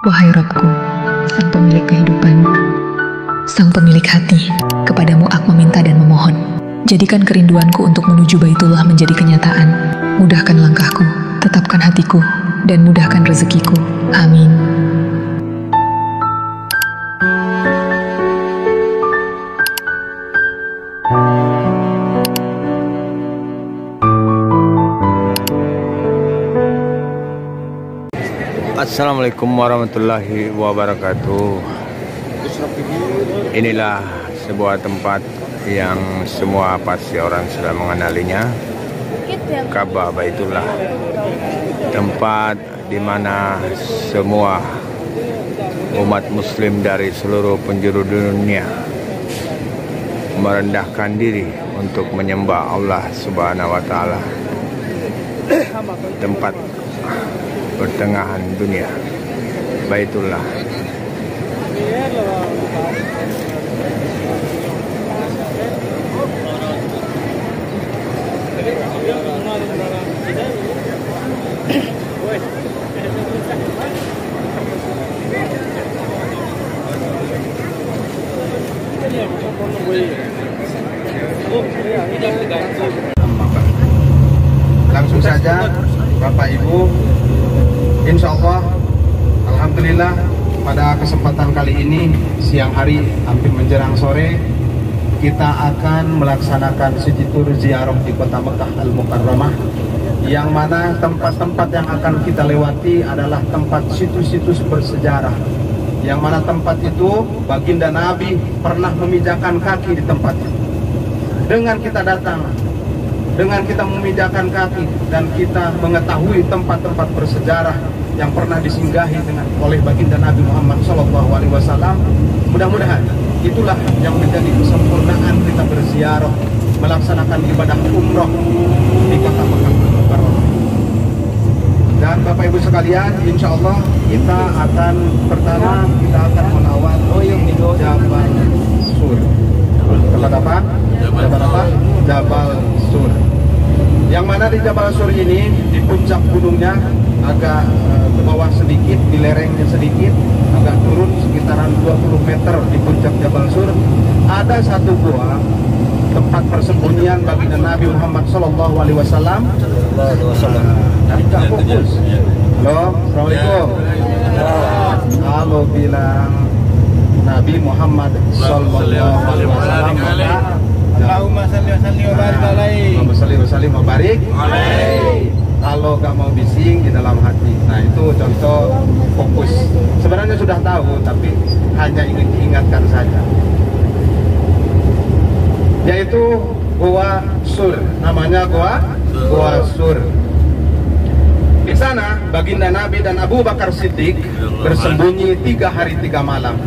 Wahai Robku, Sang pemilik kehidupan, Sang pemilik hati, kepadamu aku meminta dan memohon. Jadikan kerinduanku untuk menuju Baitullah menjadi kenyataan. Mudahkan langkahku, tetapkan hatiku, dan mudahkan rezekiku. Amin. Assalamualaikum warahmatullahi wabarakatuh. Inilah sebuah tempat yang semua pasti orang sudah mengenalinya, Ka'bah Baitullah. Tempat di mana semua umat muslim dari seluruh penjuru dunia merendahkan diri untuk menyembah Allah Subhanahu wa taala. Tempat pertengahan dunia, Baitullah. Langsung saja Bapak Ibu, insya Allah, alhamdulillah, pada kesempatan kali ini siang hari hampir menjelang sore kita akan melaksanakan sujud tur ziarah di kota Mekah Al-Mukarramah, yang mana tempat-tempat yang akan kita lewati adalah tempat situs-situs bersejarah, yang mana tempat itu baginda Nabi pernah memijakan kaki di tempat itu. Dengan kita datang, dengan kita memijakan kaki dan kita mengetahui tempat-tempat bersejarah yang pernah disinggahi oleh baginda Nabi Muhammad SAW, mudah-mudahan itulah yang menjadi kesempurnaan kita berziarah, melaksanakan ibadah umroh di kota Mekah Al-Mukarramah. Dan Bapak Ibu sekalian, insya Allah kita akan mengawal Jabal Sur. Tempat apa? Jabal Sur. Yang mana di Jabal Sur ini, di puncak gunungnya agak ke bawah sedikit, di lerengnya sedikit, agak turun sekitaran 20 meter di puncak Jabal Sur, ada satu gua tempat persembunyian baginda Nabi Muhammad SAW. Tidak fokus. Halo, assalamualaikum. Kalau bilang Nabi Muhammad SAW, Allahumma salli wa sallim wa barik alaihi. Allahumma salli wa sallim wa barik alaihi. Kalau gak mau bising di dalam hati. Nah, itu contoh fokus. Sebenarnya sudah tahu, tapi hanya ingin diingatkan saja. Yaitu Gua Sur. Namanya Gua Sur. Di sana baginda Nabi dan Abu Bakar Siddiq bersembunyi 3 hari 3 malam.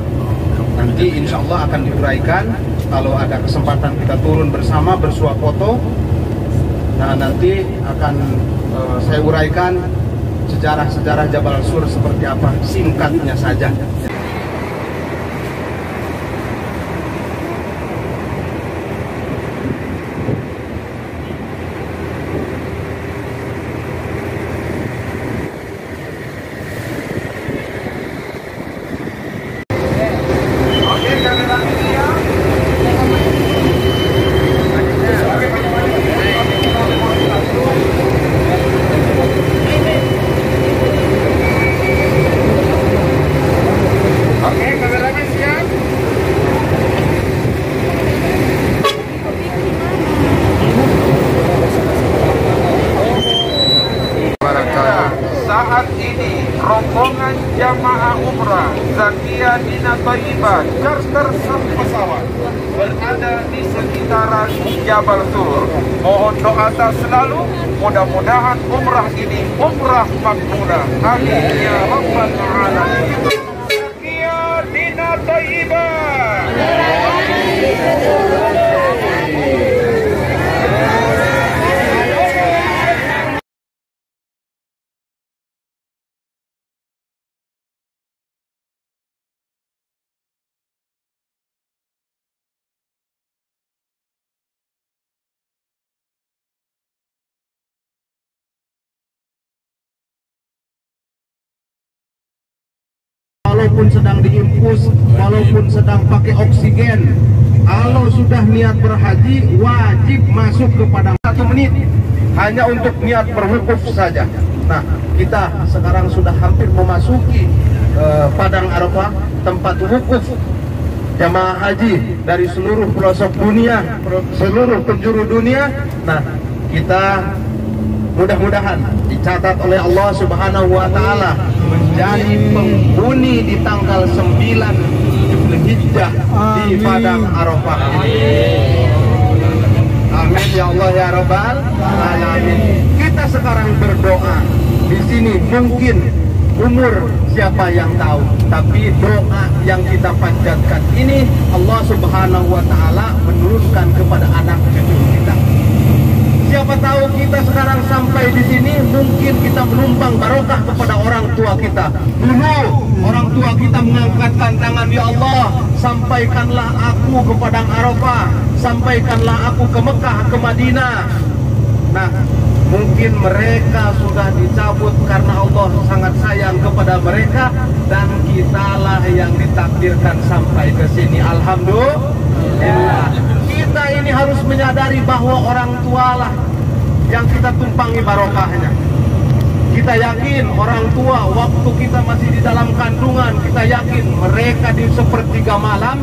Nanti insya Allah akan diuraikan. Kalau ada kesempatan kita turun bersama bersuah foto. Nah, nanti akan saya uraikan sejarah-sejarah Jabal Sur seperti apa, singkatnya saja. Saat ini rombongan jamaah umrah Zakia Dina Thayyibah charter pesawat berada di sekitaran Jabal Sur. Mohon doa selalu, mudah-mudahan umrah ini umrah makbulah. Amin ya rabbal alamin. Zakia Dina Thayyibah. walaupun sedang diinfus, walaupun sedang pakai oksigen, kalau sudah niat berhaji wajib masuk ke padang 1 menit hanya untuk niat berwukuf saja. Nah, kita sekarang sudah hampir memasuki padang Arafah, tempat wukuf jamaah haji dari seluruh pelosok dunia, seluruh penjuru dunia. Nah, kita mudah-mudahan dicatat oleh Allah Subhanahu wa taala menjadi penghuni di tanggal 9 Zulhijjah di padang Arafah. Amin ya Allah ya Rabbal alamin. Kita sekarang berdoa. Di sini mungkin umur siapa yang tahu, tapi doa yang kita panjatkan ini Allah Subhanahu wa taala menurunkan kepada anak cucu kita. Siapa tahu kita sekarang sampai di sini mungkin kita menumpang barokah kepada orang tua kita. Dulu orang tua kita mengangkatkan tangan, ya Allah, sampaikanlah aku ke padang Arafah, sampaikanlah aku ke Mekah, ke Madinah. Nah, mungkin mereka sudah dicabut karena Allah sangat sayang kepada mereka, dan kitalah yang ditakdirkan sampai ke sini. Alhamdulillah. Kita ini harus menyadari bahwa orang tua lah yang kita tumpangi barokahnya. Kita yakin orang tua waktu kita masih di dalam kandungan, kita yakin mereka di sepertiga malam,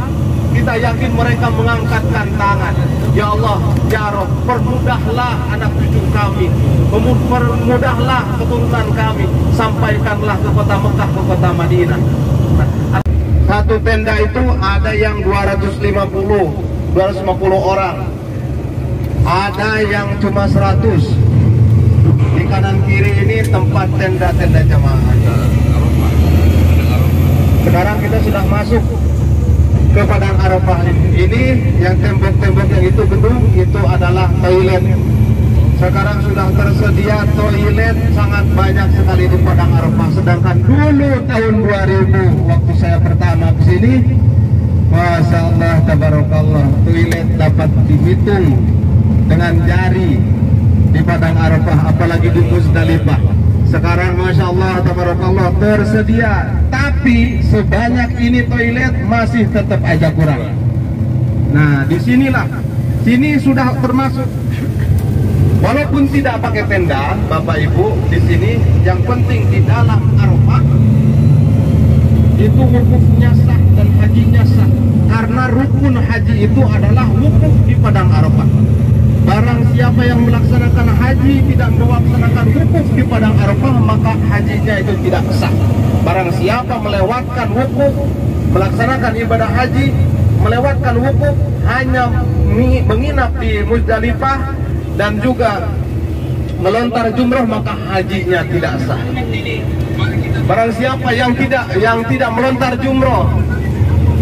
kita yakin mereka mengangkatkan tangan. Ya Allah, ya Rabb, permudahlah anak cucu kami, permudahlah keturunan kami, sampaikanlah ke kota Mekah, ke kota Madinah. Nah, satu tenda itu ada yang 250 orang, ada yang cuma 100. Di kanan kiri ini tempat tenda-tenda jamaah. Sekarang kita sudah masuk ke padang Arafah ini. Yang tembok-tembok yang itu gedung itu adalah toilet. Sekarang sudah tersedia toilet sangat banyak sekali di padang Arafah. Sedangkan dulu tahun 2000 waktu saya pertama ke sini, Masya Allah, tabarakallah, toilet dapat dihitung dengan jari di padang Arafah, apalagi di Musdalifah. Sekarang Masya Allah, tabarakallah, tersedia. Tapi sebanyak ini toilet masih tetap aja kurang. Nah, disinilah, sini sudah termasuk. Walaupun tidak pakai tenda, Bapak Ibu, di sini yang penting di dalam Arafah itu wukufnya sah dan hajinya sah. Karena rukun haji itu adalah wukuf di padang Arafah. Barang siapa yang melaksanakan haji tidak melaksanakan wukuf di padang Arafah, maka hajinya itu tidak sah. Barang siapa melewatkan wukuf, melaksanakan ibadah haji, melewatkan wukuf, hanya menginap di Musdalifah dan juga melontar jumrah, maka hajinya tidak sah. Barang siapa yang tidak melontar jumrah,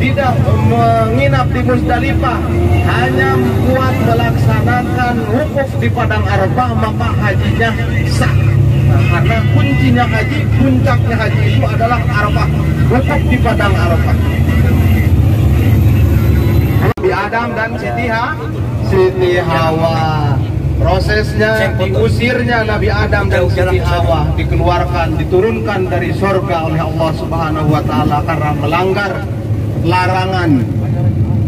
tidak menginap di Musdalifah, hanya buat melaksanakan wukuf di padang Arafah, maka hajinya sah. Nah, karena kuncinya haji, puncaknya haji itu adalah Arafah, wukuf di padang Arafah. Nabi Adam dan Siti Hawa. Prosesnya diusirnya Nabi Adam dan Siti Hawa, dikeluarkan, diturunkan dari surga oleh Allah Subhanahu wa taala karena melanggar larangan.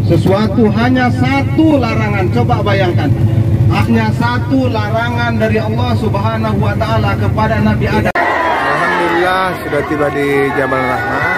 Sesuatu hanya satu larangan, coba bayangkan. Hanya satu larangan dari Allah Subhanahu wa taala kepada Nabi Adam. Alhamdulillah sudah tiba di Jabal Rahmah.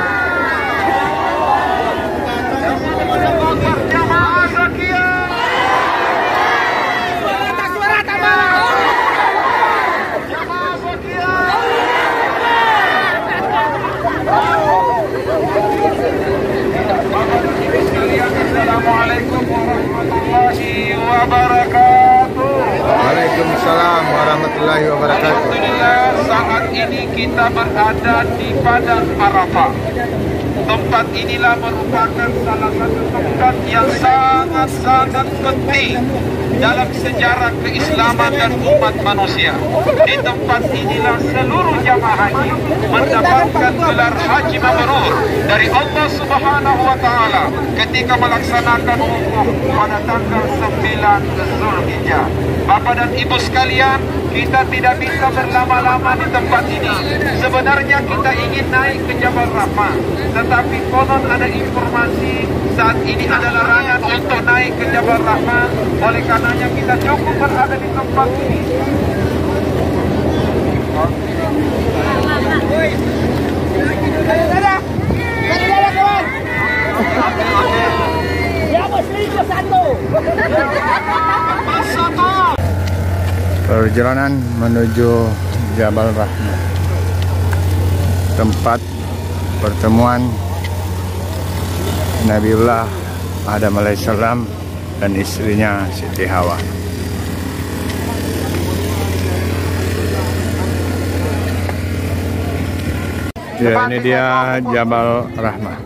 Assalamualaikum warahmatullahi wabarakatuh. Waalaikumsalam warahmatullahi wabarakatuh. Alhamdulillah, saat ini kita berada di padang Arafah. Tempat inilah merupakan salah satu tempat yang sangat-sangat penting dalam sejarah keislaman dan umat manusia. Di tempat inilah seluruh jamaah haji mendapatkan gelar haji mabrur dari Allah Subhanahu wa taala ketika melaksanakan wukuf pada tanggal 9 Zulhijjah. Bapak dan Ibu sekalian, Kita tidak bisa berlama-lama di tempat ini. Sebenarnya kita ingin naik ke Jabal Rahmah, tetapi konon ada informasi saat ini adalah larangan untuk naik ke Jabal Rahmah. Oleh karenanya kita cukup berada di tempat ini. Perjalanan menuju Jabal Rahmah, tempat pertemuan Nabiullah Adam alaihissalam dan istrinya Siti Hawa. Ya, ini dia Jabal Rahmah.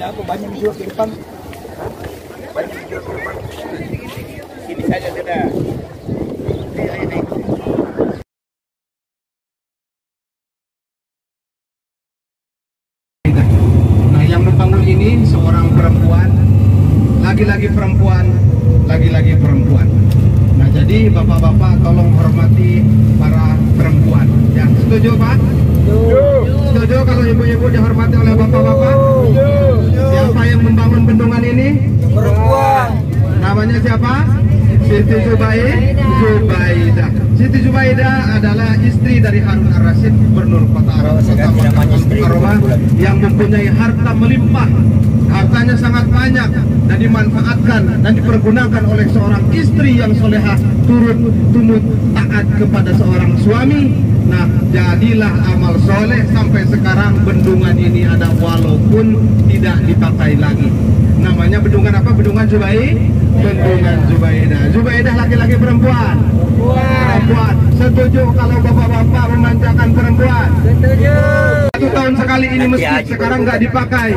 Aku banyak video ke depan. Sini saja sudah. Nah, yang membangun ini seorang perempuan, lagi-lagi perempuan, lagi-lagi perempuan. Nah, jadi bapak-bapak tolong hormati para perempuan. Ya, setuju Pak? Setuju kalau ibu-ibu dihormati oleh bapak-bapak? Siapa yang membangun bendungan ini? Perempuan. Namanya siapa? Siti Zubaidah. Siti Zubaidah adalah istri dari Harun Ar-Rasyid, Gubernur Kota Aromah, yang mempunyai harta melimpah. Hartanya sangat banyak dan dimanfaatkan dan dipergunakan oleh seorang istri yang solehah, turut tumut taat kepada seorang suami. Nah, jadilah amal soleh sampai sekarang bendungan ini ada walaupun tidak dipakai lagi. Namanya bendungan apa? Bendungan Bendungan Zubaidah. Zubaidah laki-laki perempuan? Perempuan. Setuju kalau bapak-bapak memanjakan perempuan? Setuju. 1 tahun sekali ini masjid sekarang nggak dipakai.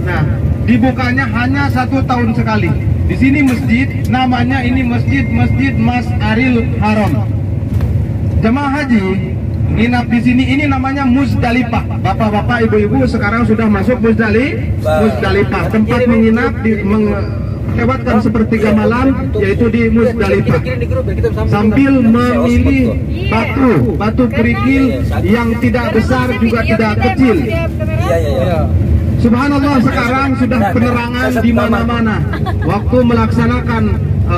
Nah, dibukanya hanya 1 tahun sekali. Di sini masjid, namanya ini Masjid Mas Aril Haram. Jemaah haji nginap di sini, ini namanya Muzdalifah. Bapak-bapak, ibu-ibu sekarang sudah masuk Muzdalifah, tempat menginap melewatkan sepertiga malam, yaitu di Muzdalifah. Sambil memilih batu kerikil yang tidak besar juga tidak kecil. Subhanallah, sekarang sudah penerangan di mana-mana. Waktu melaksanakan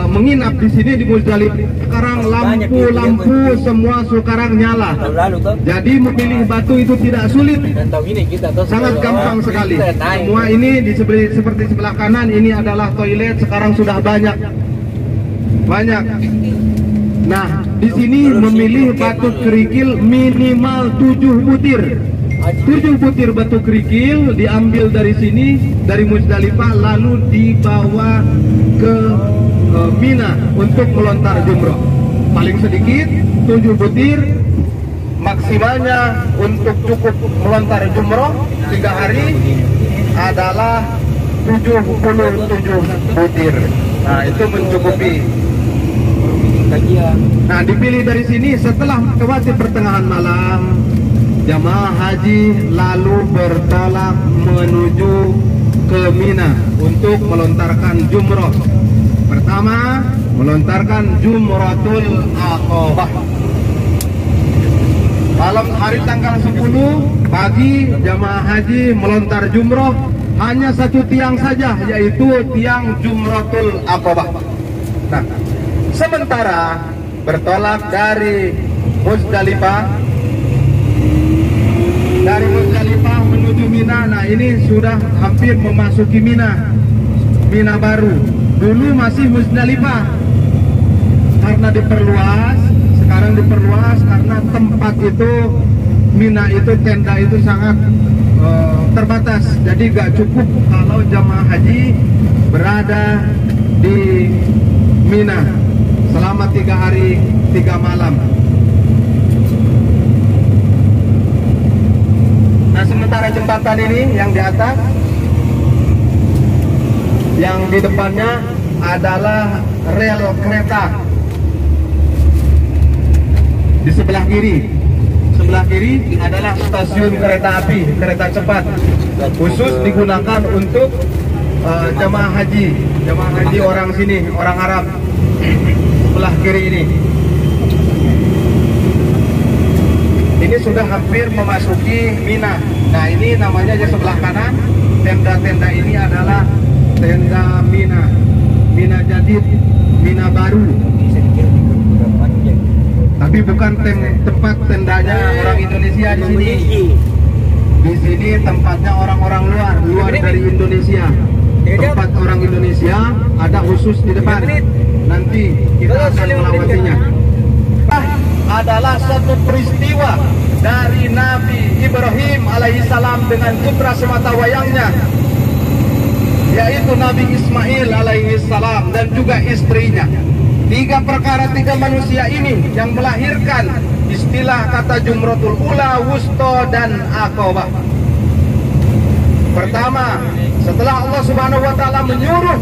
menginap di sini di Muzdalifah, sekarang lampu semua sekarang nyala. Jadi memilih batu itu tidak sulit, sangat gampang sekali. Semua ini seperti sebelah kanan ini adalah toilet, sekarang sudah banyak. Nah, di sini memilih batu kerikil minimal 7 butir. 7 butir batu kerikil diambil dari sini, dari Muzdalifah, lalu dibawa ke Mina untuk melontar jumroh. Paling sedikit 7 butir, maksimalnya untuk cukup melontar jumroh 3 hari adalah 77 butir. Nah, itu mencukupi. Nah, dipilih dari sini. Setelah melewati pertengahan malam, jamaah haji lalu bertolak menuju ke Mina untuk melontarkan jumroh. Pertama, melontarkan Jumratul Aqabah. Malam hari tanggal 10 pagi, jamaah haji melontar jumroh hanya 1 tiang saja, yaitu tiang Jumratul Aqabah. Nah, sementara bertolak dari Muzdalifah menuju Mina. Nah, ini sudah hampir memasuki Mina baru. Dulu masih Muzdalifah, karena diperluas, sekarang diperluas karena tempat itu, Mina itu, tenda itu sangat terbatas. Jadi gak cukup kalau jamaah haji berada di Mina selama 3 hari 3 malam. Nah, sementara jembatan ini yang di atas, yang di depannya adalah rel kereta. Di sebelah kiri adalah stasiun kereta api, kereta cepat, khusus digunakan untuk jamaah haji orang sini, orang Arab, sebelah kiri ini. Ini sudah hampir memasuki Mina. Nah, ini namanya aja sebelah kanan. Tenda-tenda ini adalah tenda Mina, Mina Jadid, Mina baru. Tapi bukan tempat tendanya orang Indonesia di sini. Di sini tempatnya orang-orang luar dari Indonesia. Tempat orang Indonesia ada khusus di depan. Nanti kita akan melawatinya. Adalah satu peristiwa dari Nabi Ibrahim alaihissalam dengan putra semata wayangnya, yaitu Nabi Ismail alaihissalam dan juga istrinya. Tiga manusia ini yang melahirkan istilah kata Jumratul Ula, Wusto, dan Aqobah. Pertama, setelah Allah Subhanahu wa Ta'ala menyuruh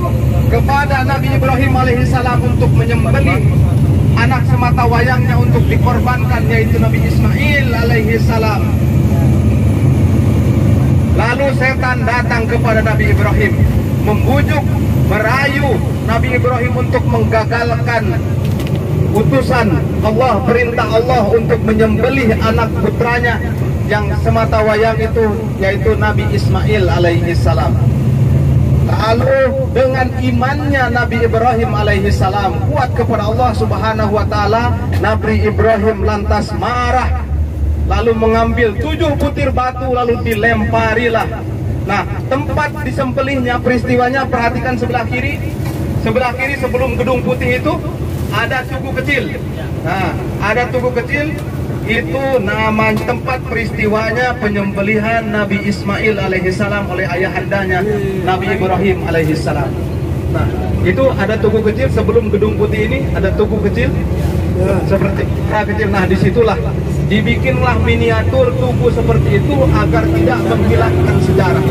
kepada Nabi Ibrahim alaihissalam untuk menyembelih anak semata wayangnya untuk dikorbankan, yaitu Nabi Ismail alaihissalam. Lalu setan datang kepada Nabi Ibrahim, membujuk, merayu Nabi Ibrahim untuk menggagalkan utusan Allah, perintah Allah untuk menyembelih anak putranya yang semata wayang itu, yaitu Nabi Ismail alaihissalam. Lalu dengan imannya Nabi Ibrahim alaihissalam kuat kepada Allah Subhanahu wa Ta'ala, Nabi Ibrahim lantas marah, lalu mengambil 7 butir batu lalu dilemparilah. Nah, tempat disembelihnya, peristiwanya, perhatikan sebelah kiri. Sebelah kiri sebelum gedung putih itu ada tugu kecil. Nah, ada tugu kecil. Itu nama tempat peristiwanya penyembelihan Nabi Ismail alaihissalam oleh ayahandanya Nabi Ibrahim alaihissalam. Nah, itu ada tugu kecil sebelum gedung putih ini, ada tugu kecil seperti kecil. Nah, disitulah dibikinlah miniatur tugu seperti itu agar tidak menghilangkan sejarah.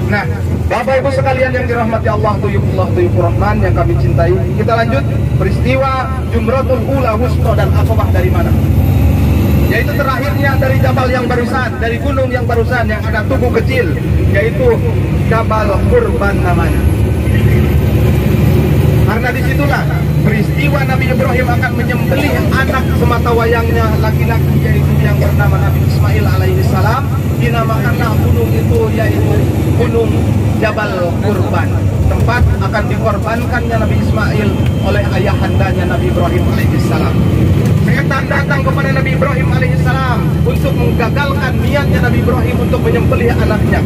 Nah, Bapak Ibu sekalian yang dirahmati Allah, Tuyufur Rahman yang kami cintai, kita lanjut peristiwa Jumratul Ula, Wusto, dan Aqobah dari mana? Yaitu terakhirnya dari Jabal yang barusan, dari gunung yang barusan yang ada tugu kecil, yaitu Jabal Qurban namanya. Karena disitulah peristiwa Nabi Ibrahim akan menyembelih anak semata wayangnya laki-laki, yaitu yang bernama Nabi Ismail alaihissalam. Dinamakanlah gunung itu yaitu Gunung Jabal Qurban, tempat akan dikorbankannya Nabi Ismail oleh ayahandanya Nabi Ibrahim alaihissalam. Setan datang kepada Nabi Ibrahim alaihissalam untuk menggagalkan niatnya Nabi Ibrahim untuk menyembelih anaknya.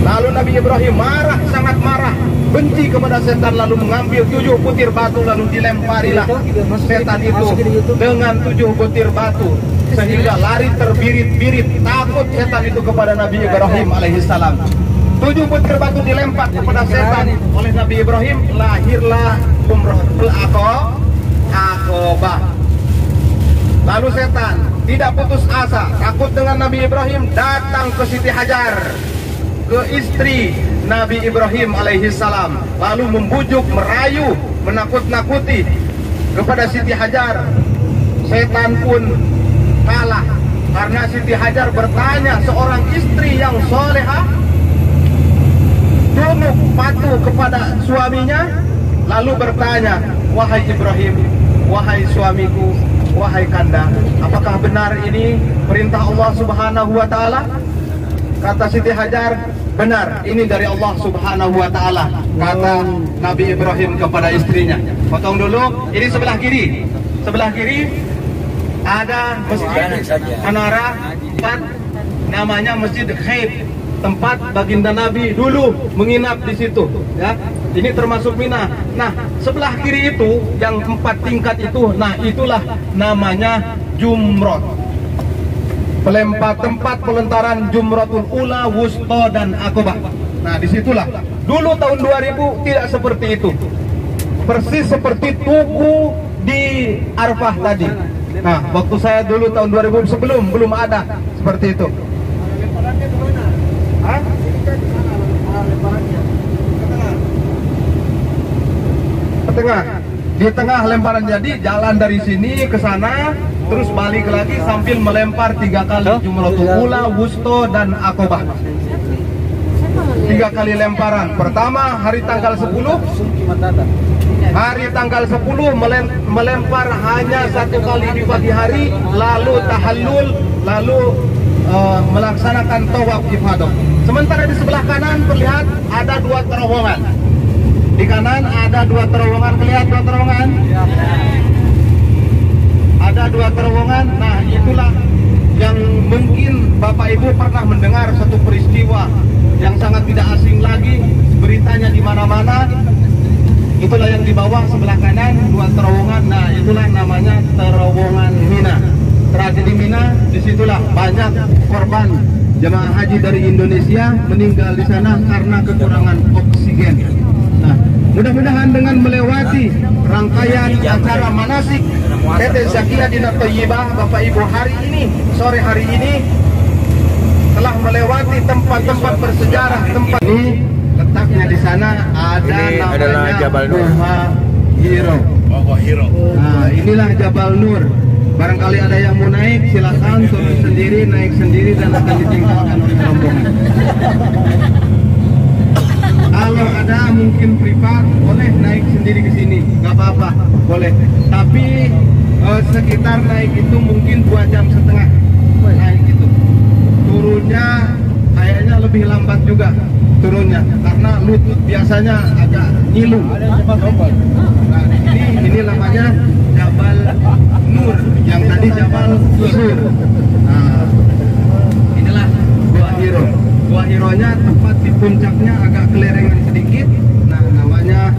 Lalu Nabi Ibrahim marah, sangat marah, benci kepada setan, lalu mengambil 7 butir batu lalu dilemparilah setan itu dengan 7 butir batu, sehingga lari terbirit-birit, takut setan itu kepada Nabi Ibrahim alaihissalam. 7 butir batu dilempar kepada setan oleh Nabi Ibrahim, lahirlah Jumratul Aqobah. Lalu setan tidak putus asa, takut dengan Nabi Ibrahim, datang ke Siti Hajar, ke istri Nabi Ibrahim alaihissalam, lalu membujuk, merayu, menakut-nakuti kepada Siti Hajar. Setan pun kalah karena Siti Hajar bertanya, seorang istri yang solehah tunduk patuh kepada suaminya, lalu bertanya, wahai Ibrahim, wahai suamiku, wahai kanda, apakah benar ini perintah Allah Subhanahu wa Ta'ala? Kata Siti Hajar, benar, ini dari Allah Subhanahu wa Ta'ala, kata Nabi Ibrahim kepada istrinya. Potong dulu, ini sebelah kiri. Sebelah kiri ada masjid Menara 4, namanya Masjid Khaif, tempat baginda Nabi dulu menginap di situ, ya. Ini termasuk Mina. Nah, sebelah kiri itu yang 4 tingkat itu, nah itulah namanya Jumrot. Tempat pelentaran Jumratul Ula, Wusto, dan Aqobah. Nah, disitulah. Dulu tahun 2000 tidak seperti itu. Persis seperti tugu di Arfah tadi. Nah, waktu saya dulu tahun 2000 belum ada seperti itu. Lemparannya ke mana? Hah? Lemparannya ke tengah. Di tengah lemparan, jadi jalan dari sini ke sana, terus balik lagi sambil melempar 3 kali Jumratul Ula, Wusto, dan Aqobah. 3 3 kali lemparan. Pertama hari tanggal 10. Hari tanggal 10 melempar hanya 1 kali di pagi hari, lalu tahallul, lalu melaksanakan tawaf ifadah. Sementara di sebelah kanan terlihat ada 2 terowongan. Di kanan ada 2 terowongan, kelihatan 2 terowongan? Ada 2 terowongan. Nah, itulah yang mungkin Bapak Ibu pernah mendengar satu peristiwa yang sangat tidak asing lagi, beritanya di mana-mana. Itulah yang di bawah sebelah kanan 2 terowongan. Nah, itulah namanya terowongan Mina. Tragedi Mina, disitulah banyak korban jemaah haji dari Indonesia meninggal di sana karena kekurangan oksigen. Nah, mudah-mudahan dengan melewati rangkaian acara manasik PT Zakiyah Dina Thayyibah, Bapak Ibu hari ini, sore hari ini telah melewati tempat-tempat bersejarah. Tempat ini letaknya di sana ada Ini namanya adalah Jabal Nur. Goa Hiro. Nah, inilah Jabal Nur. Barangkali ada yang mau naik, silakan turun sendiri, naik sendiri dan akan ditinggalkan oleh rombongan. Kalau ada mungkin privat, boleh naik sendiri ke sini, nggak apa-apa, boleh. Tapi sekitar naik itu mungkin 2,5 jam naik itu. Turunnya kayaknya lebih lambat juga turunnya, karena lutut biasanya agak ngilu. Nah, ini namanya Jabal Nur, yang tadi Jabal Sur. Nah, inilah Goa Hiro. Goa Hironya tepat di puncaknya, agak kelerengan sedikit. Nah, namanya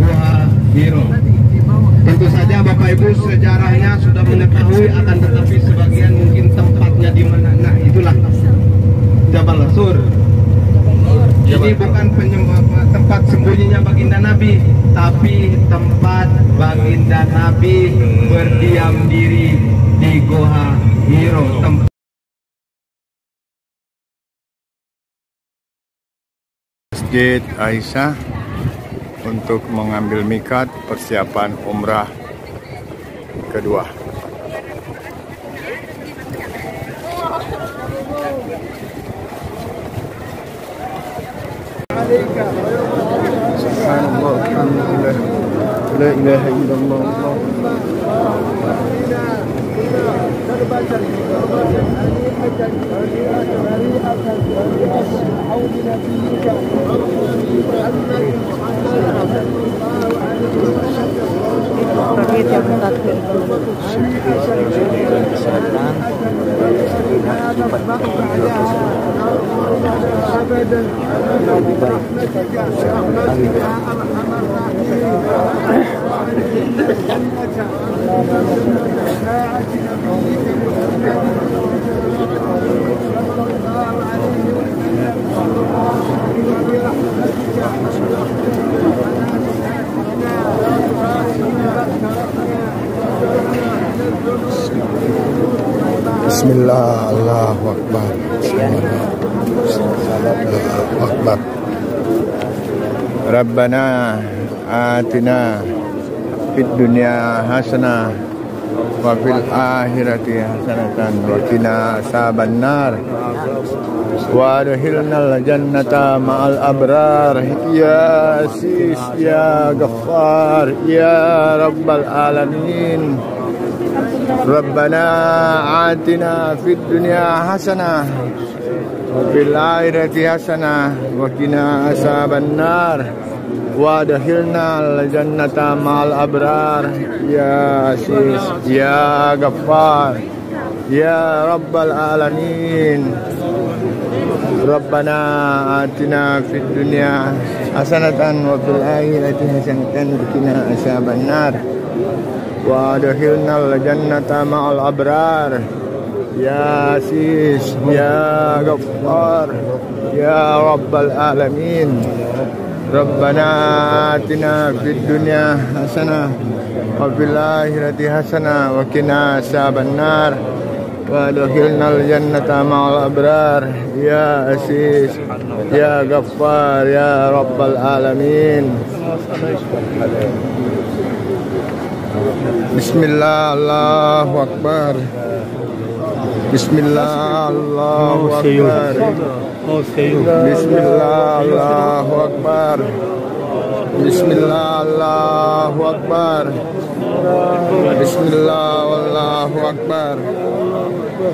Goa Hiro. Tentu saja Bapak Ibu sejarahnya sudah mengetahui, akan tetapi sebagian mungkin tempatnya di mana. Nah, itulah Jabal Sur. Ini bukan tempat sembunyinya baginda Nabi, tapi tempat baginda Nabi berdiam diri di Goa Hiro. Masjid Aisyah untuk mengambil mikat persiapan umrah kedua. Subhanallah, alhamdulillah, la ilaha illallah. Bismillah, Allahu Akbar. Allahu Akbar. Rabbana atina fid dunya hasanah wa fil akhirati hasanatan wa qina azabannar wa adkhilnal jannata ma'al abrar. Ya Aziz, ya Ghaffar, ya Rabbal alamin. Rabbana atina fid dunya hasanah wa fil akhirati hasanah wa qina azabannar wa adkhilnal jannata ma'al abrar. Ya Aziz, ya Ghaffar, ya Rabbal alamin. Rabbana atina fid dunya hasanatan wa fil akhirati hasanatan wa qina azabannar wa adkhilnal jannata ma'al abrar. Ya Aziz, ya Ghaffar, ya Rabbal alamin. Rabbana atina fid dunya hasanah wa fil akhirati hasanah wa qina azabannar wa adkhilnal jannata ma'al abrar. Ya Aziz, ya Ghaffar, ya Rabbal alamin. Bismillah, Allahu Akbar. Bismillah, Allahu Akbar. Bismillah, Allahu Akbar. Bismillah, Allahu Akbar. Bismillah, Allahu Akbar.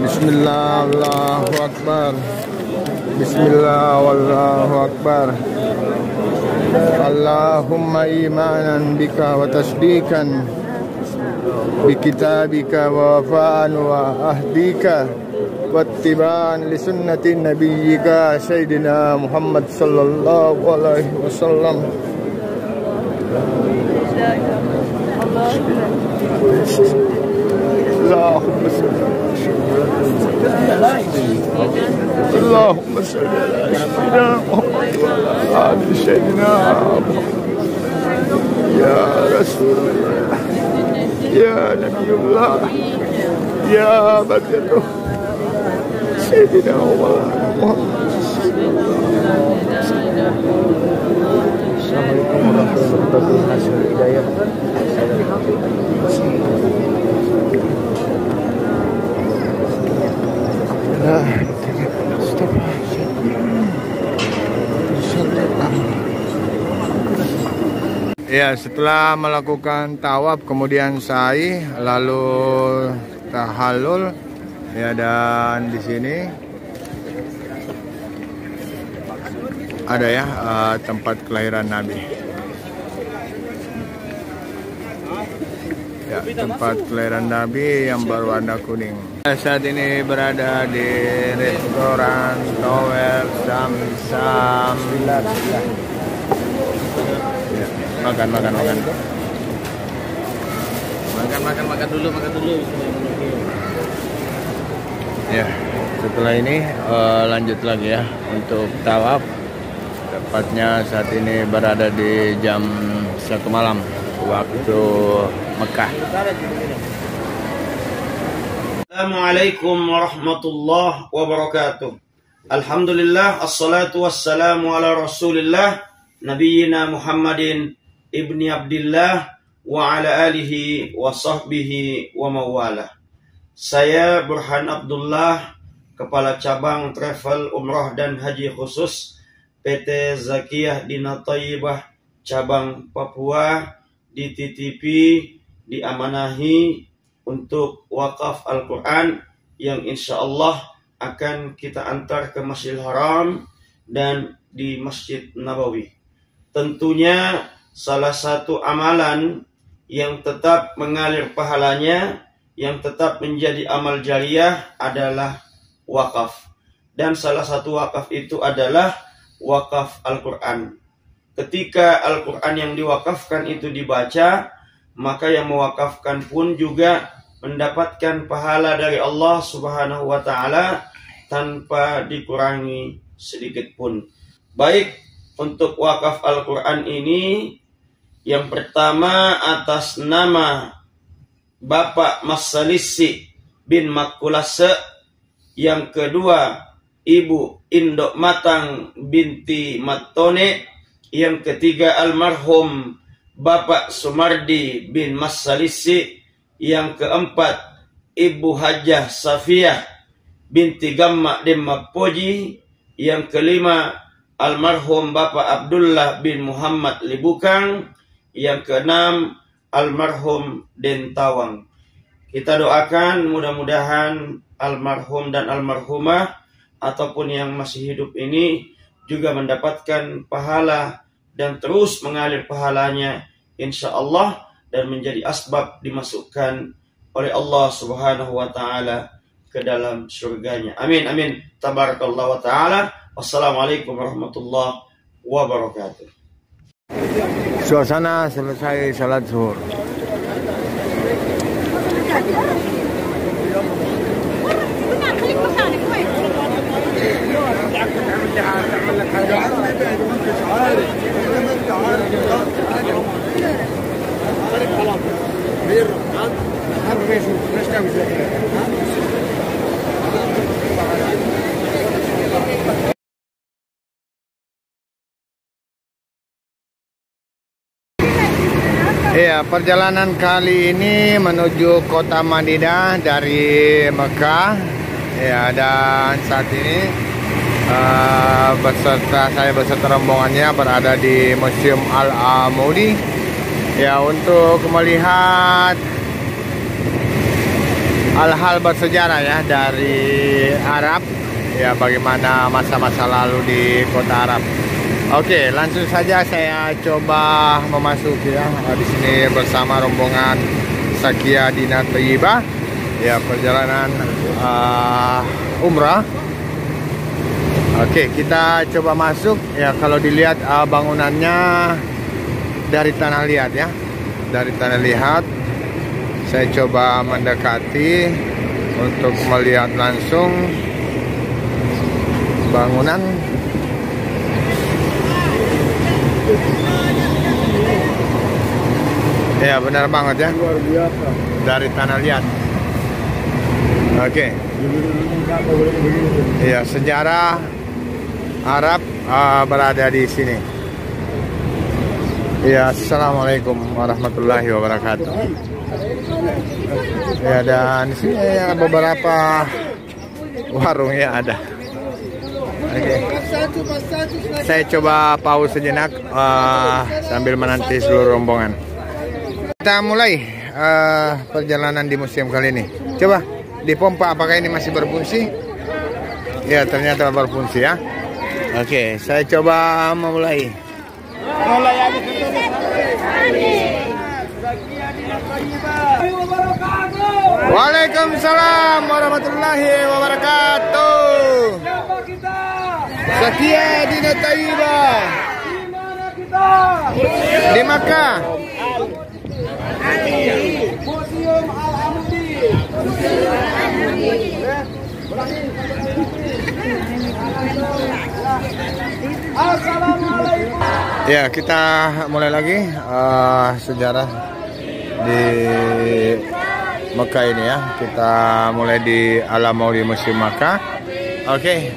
Bismillah, Allahu Akbar. Bismillah, Allahu Akbar. Allahumma imanan bika wa tasdiqan bi kitabika wa wafa'an wa ahdika wa ittiba'an li sunnati nabiyyika sayyidina Muhammad sallallahu alaihi wasallam. Allahumma salli Allahumma salli ala sayyidina Muhammad wa ala ali sayyidina Muhammad. Ya Rasulullah, ya Nabiullah, ya Badrullah, sayyidina Muhammad. Assalamualaikum warahmatullahi wabarakatuh. Ya, setelah melakukan tawaf kemudian sa'i lalu tahallul ya, dan di sini ada ya tempat kelahiran Nabi. Ya, tempat kelahiran Nabi yang berwarna kuning. Saat ini berada di restoran Tower Sam-Sam. Ya, makan dulu. Ya, setelah ini lanjut lagi ya untuk tawaf. Tepatnya saat ini berada di jam 1 malam waktu Mekah. Assalamualaikum warahmatullahi wabarakatuh. Alhamdulillah, assalatu wassalamu ala rasulillah Nabiyyina Muhammadin ibni Abdillah wa ala alihi wa sahbihi wa mawalah. Saya Burhan Abdullah, Kepala Cabang Travel Umrah dan Haji Khusus PT Zakiyah Dina Thayyibah Cabang Papua, dititipi, diamanahi untuk wakaf Al-Quran yang insya Allah akan kita antar ke Masjidil Haram dan di Masjid Nabawi. Tentunya salah satu amalan yang tetap mengalir pahalanya, yang tetap menjadi amal jariyah adalah wakaf. Dan salah satu wakaf itu adalah wakaf Al-Quran. Ketika Al-Quran yang diwakafkan itu dibaca, maka yang mewakafkan pun juga mendapatkan pahala dari Allah Subhanahu wa Ta'ala tanpa dikurangi sedikit pun. Baik, untuk wakaf Al-Quran ini, yang pertama atas nama Bapak Masalisi bin Makulase, yang kedua Ibu Indok Matang binti Matone, yang ketiga almarhum Bapak Sumardi bin Masalisi, yang keempat Ibu Hajah Safiyah binti Gamma Demmapoji, yang kelima almarhum Bapak Abdullah bin Muhammad Libukang, yang keenam almarhum Dentawang. Kita doakan mudah-mudahan almarhum dan almarhumah ataupun yang masih hidup ini juga mendapatkan pahala dan terus mengalir pahalanya insya Allah, dan menjadi asbab dimasukkan oleh Allah Subhanahu wa Ta'ala ke dalam surganya. Amin amin. Tabarakallah wa ta'ala. Wassalamualaikum warahmatullahi wabarakatuh. Suasana selesai salat zuhur. Iya, perjalanan kali ini menuju kota Madinah dari Mekah Ya, dan saat ini saya beserta rombongannya berada di Museum Al-Amoudi ya, untuk melihat hal-hal bersejarah ya dari Arab ya, bagaimana masa-masa lalu di kota Arab. Oke, langsung saja saya coba memasuki ya, di sini bersama rombongan Zakia Dina Thayyibah ya, perjalanan umrah. Oke, kita coba masuk ya. Kalau dilihat bangunannya dari tanah liat ya, dari tanah liat. Saya coba mendekati untuk melihat langsung bangunan. Ya, benar banget ya, luar biasa, dari tanah liat. Oke. Ya, sejarah Arab berada di sini. Ya, assalamualaikum warahmatullahi wabarakatuh. Ya, dan di sini ya, beberapa warung ya ada. Oke. Saya coba pause sejenak sambil menanti seluruh rombongan. Kita mulai perjalanan di museum kali ini. Coba dipompa, apakah ini masih berfungsi? Ya, ternyata berfungsi ya. Oke, saya coba memulai. Waalaikumsalam warahmatullahi wabarakatuh. Zakia Dina Thayyibah. Di Makkah. Museum Al-Amoudi. Ya, kita mulai lagi sejarah di Mekah ini ya. Kita mulai di Al-Amoudi Museum Makkah. Oke.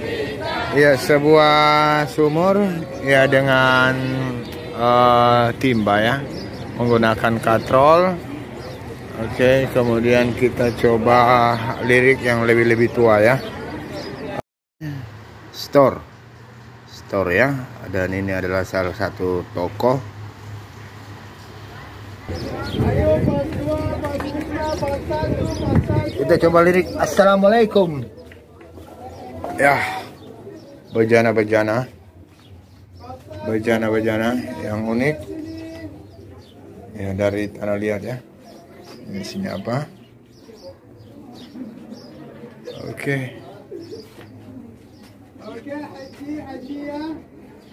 Ya, sebuah sumur ya dengan timba ya, menggunakan katrol. Oke, kemudian kita coba lirik yang lebih tua ya. Store ya, dan ini adalah salah satu toko. Kita coba lirik assalamualaikum ya. Bejana yang unik ya, dari tanah liat ya. Ini sini apa? Oke.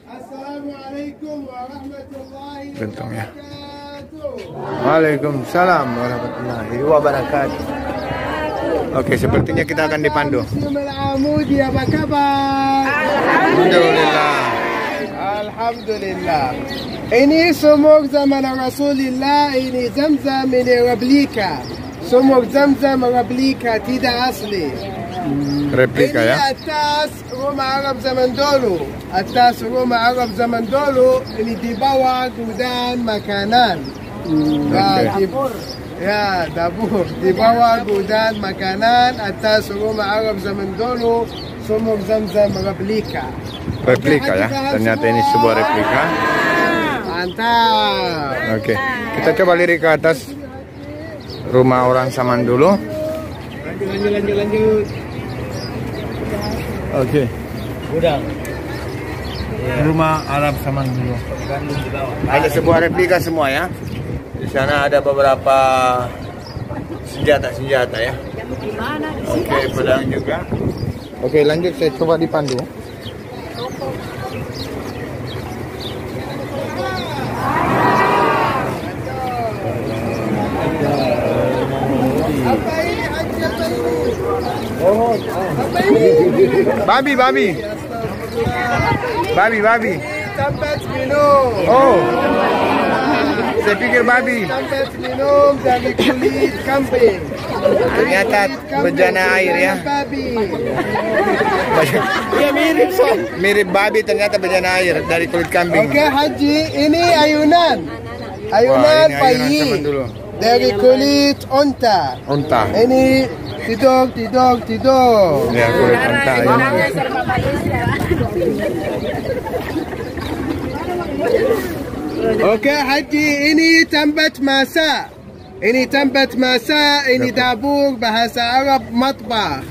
Assalamualaikum warahmatullahi wabarakatuh. Waalaikumsalam warahmatullahi wabarakatuh. Oke, sepertinya kita akan dipandu. Al-Amoudi, apa kabar? Alhamdulillah. Alhamdulillah. Ini sumur zaman Rasulullah, ini Zamzam, ini replika. Sumur Zamzam replika, tidak asli. Replika ya. Ini atas rumah Arab zaman dulu. Atas rumah Arab zaman dulu, ini di bawah gudang makanan. Dapur. Ya, dapur. Di bawah gudang makanan, atas rumah Arab zaman dulu, sumur Zamzam replika. Replika ya, ternyata ini sebuah replika. Mantap. Oke, kita coba lirik ke atas rumah orang zaman dulu. Lanjut. Oke. Gudang. Rumah Arab zaman dulu. Ada sebuah replika semua ya. Di sana ada beberapa senjata ya. Oke, pedang juga. Oke, lanjut, saya coba dipandu. Babi. Tempat minum. Oh, saya pikir babi. Tempat minum dari kulit kambing. Ternyata bejana air ya. Babi. Ya, mirip babi, ternyata bejana air dari kulit kambing. Oke, Haji, ini ayunan. Wah, ini ayunan Payi. zaman dulu. dari kulit unta. Unta. Ini tidur. Ya, kulit unta ini. Oke, Haji, ini tempat masak. Ini tempat masak, ini dapur, bahasa Arab matbah.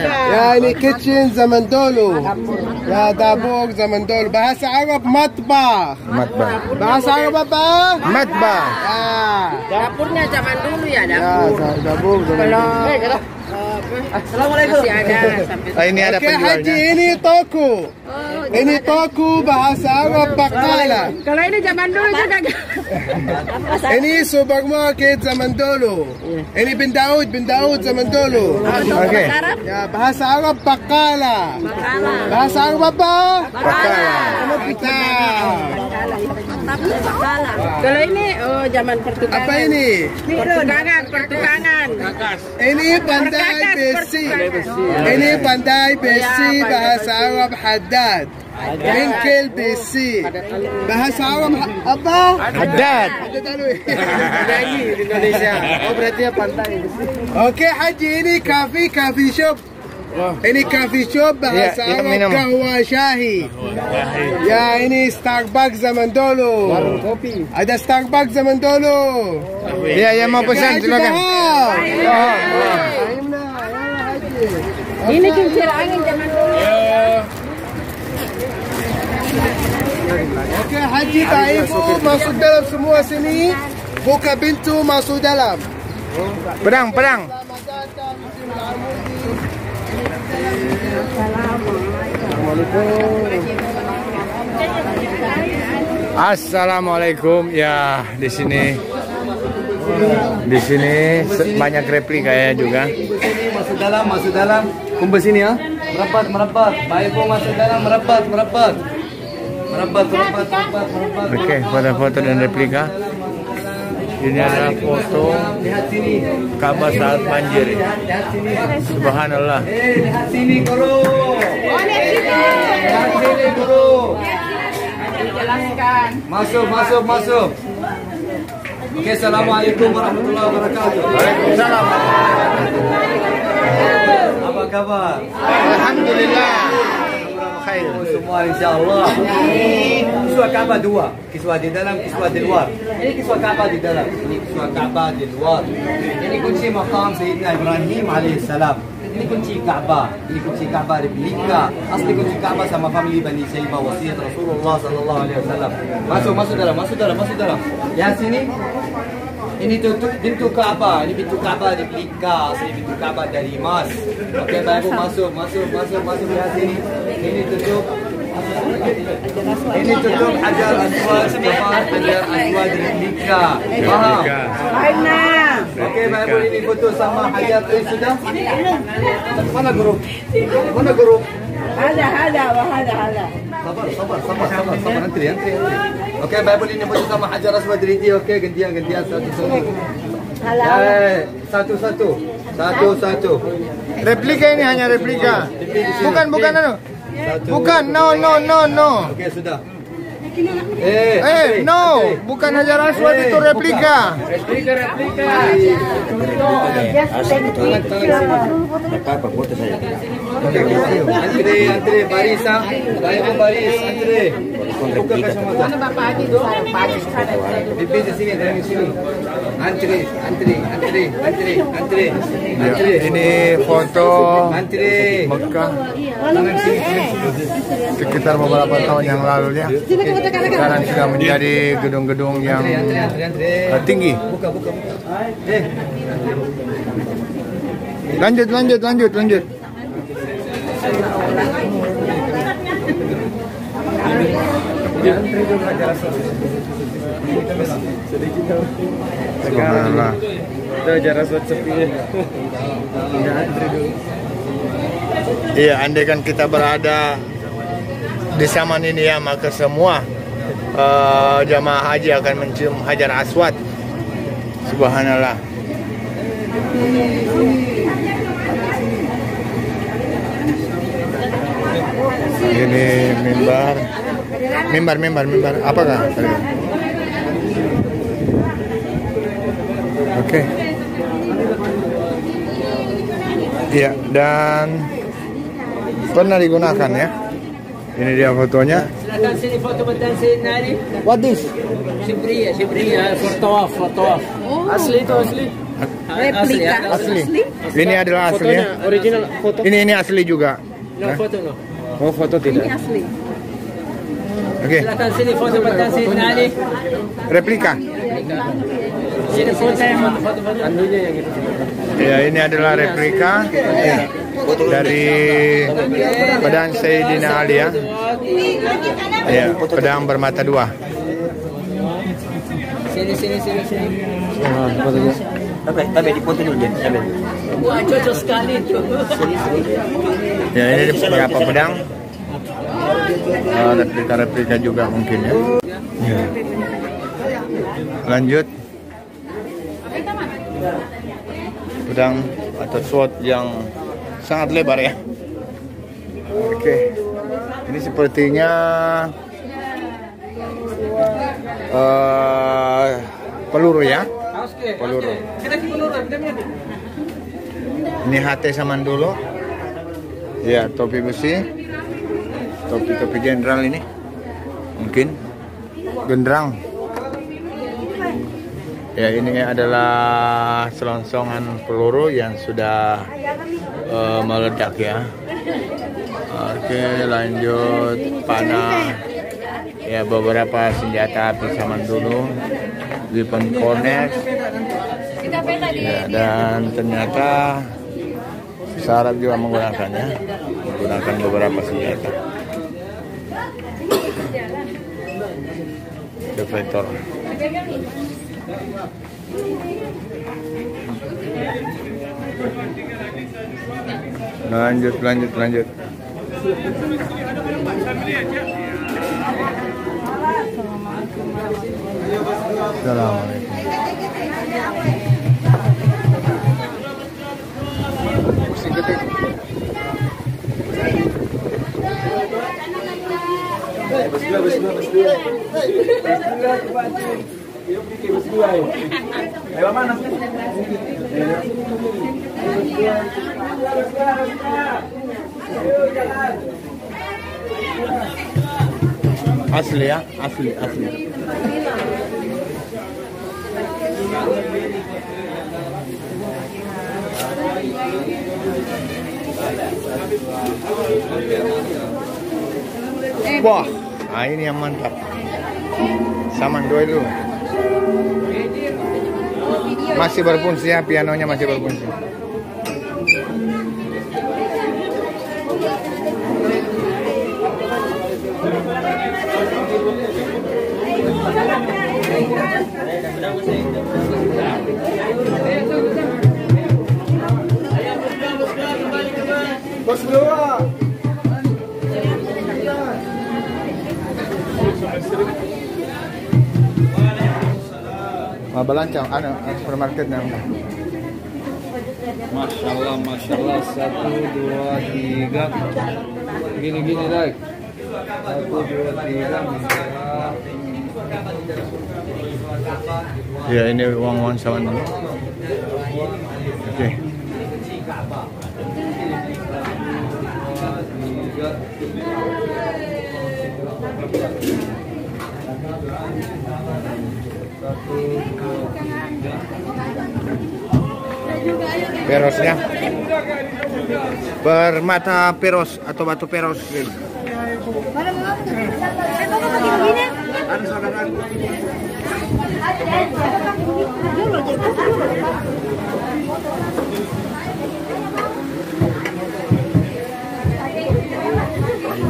Ya, ini kitchen zaman dulu. Ya, dapur zaman dulu. Bahasa Arab matbah. Matbah. Bahasa Arab apa? Matbah. Ya. Dapurnya zaman dulu ya, Ya, dapur zaman dulu. Assalamualaikum. Masih ada sampai Ini ada Oke, Haji, penjualnya. ini toko. Ini toko bahasa Arab bakala. kalau ini zaman dulu juga. Ini supermarket zaman dulu. Ini bin Daud zaman dulu. Oke. Ya, bahasa Arab bakala. Bahasa Arab apa? Bakala. Kalau ini zaman pertukangan. Apa ini? Pertukangan. Ini pandai besi. Ini pandai besi bahasa Arab haddad. Bengkel besi. Bahasa Arab apa? Haddad. Nyanyi di Indonesia. Oh, berarti pandai besi. Oke, Haji, ini coffee shop. Ini coffee shop bahasa Ya, Arab minum. kahwa shahi. Ya, ini Starbucks zaman dulu. Ada Starbucks zaman dulu. Ya, yang mau pesan silakan. Ini kincir angin zaman dulu. Oke, Haji, Pak Ibu masuk dalam semua sini. Buka pintu masuk dalam. Pedang. Assalamualaikum. Ya, di sini banyak replika ya juga. Masuk dalam. Kumpul sini ya. Merapat. Pak Ibu masuk dalam, merapat. Oke, foto-foto dan replika. Ini adalah foto Lihat sini. Ka'bah saat banjir. Lihat sini. Subhanallah. Lihat sini, guru. Lihat sini, guru. Jelaskan. Masuk. Oke, assalamualaikum warahmatullahi wabarakatuh. Waalaikumsalam. Apa kabar? Alhamdulillah. Khair. Semua insyaAllah. Kiswah Ka'bah dua. Kiswah di dalam, kiswah di luar. Ini kiswah Ka'bah di dalam. Ini kiswah Ka'bah di luar. Ini kunci maqam Sayyidina Ibrahim alaihissalam. Ini kunci Ka'bah. Ini kunci Ka'bah replika. Asli kunci Ka'bah sama family Bani Saibah wasiat Rasulullah sallallahu alaihi wasallam. Masuk dalam. Ya sini. Ini pintu Ka'bah. Ini pintu Ka'bah replika. Asli pintu Ka'bah dari emas. Oke, Bapak Ibu masuk ya sini. Ini tutup Hajar Aswad, Hajar Aswad replika. Paham? Oke, Bapak Ibu, ini foto sama Hajar sudah? Mana guru? Ada. Sabar, antri. Oke, Bapak Ibu, ini foto sama Hajar Aswad replika. Oke, gantian satu. Replika ini hanya replika. Bukan anu. Bukan, no. Oke, sudah. No, bukan Hajar Aswad itu replika. Antri, barisan. Bapak baris, antri. Buka kacamata. Pipi di sini, dari sini. Antri. Ini foto Antri. Mekah sekitar beberapa tahun yang lalu ya. Sekarang sudah menjadi gedung-gedung yang tinggi. Buka. Lanjut. Subhanallah. Iya, andai kan kita berada di zaman ini ya, maka semua jamaah haji akan mencium Hajar Aswad. Subhanallah. Ini mimbar. Apakah? Oke. Iya, dan pernah digunakan ya. Ini dia fotonya. Silakan sini foto betul sini Ali. What this? Sibriya, foto. Asli itu asli. Replika. Asli. Ini adalah asli ya. Original foto. Ini asli juga. No foto no. Oh, foto tidak. Ini asli. Oke. Silakan sini foto betul sini Ali. Replika. Sini foto yang foto andunya yang itu. Ya, ini adalah replika dari pedang Sayyidina Ali ya. Ya, pedang bermata dua. Sini. Tapi dipoto dulu dia. Wah, cocok sekali itu. Ya, ini beberapa pedang. Replika juga mungkin ya. Ya. Lanjut. Pedang atau sword yang sangat lebar ya. Oke. Ini sepertinya peluru ya. Peluru. Ini HT Samandolo. Ya, topi besi. Topi jenderal ini. Mungkin genderang. Ya, ini adalah selongsongan peluru yang sudah meledak ya. Oke, lanjut panah. Ya, beberapa senjata api zaman dulu, weapon cornet. Ya, dan ternyata Arab juga menggunakannya, menggunakan beberapa senjata. Deflector. Lanjut. Assalamualaikum. Asli ya, asli. Wah, ini yang mantap. Samando itu masih berfungsi ya, pianonya masih berfungsi. Balancang, supermarket namanya. Masya Allah, 1, 2, 3. Gini like. 1, 2, 3. Ya, ini uang sama dulu. Oke. Perosnya bermata peros atau batu peros.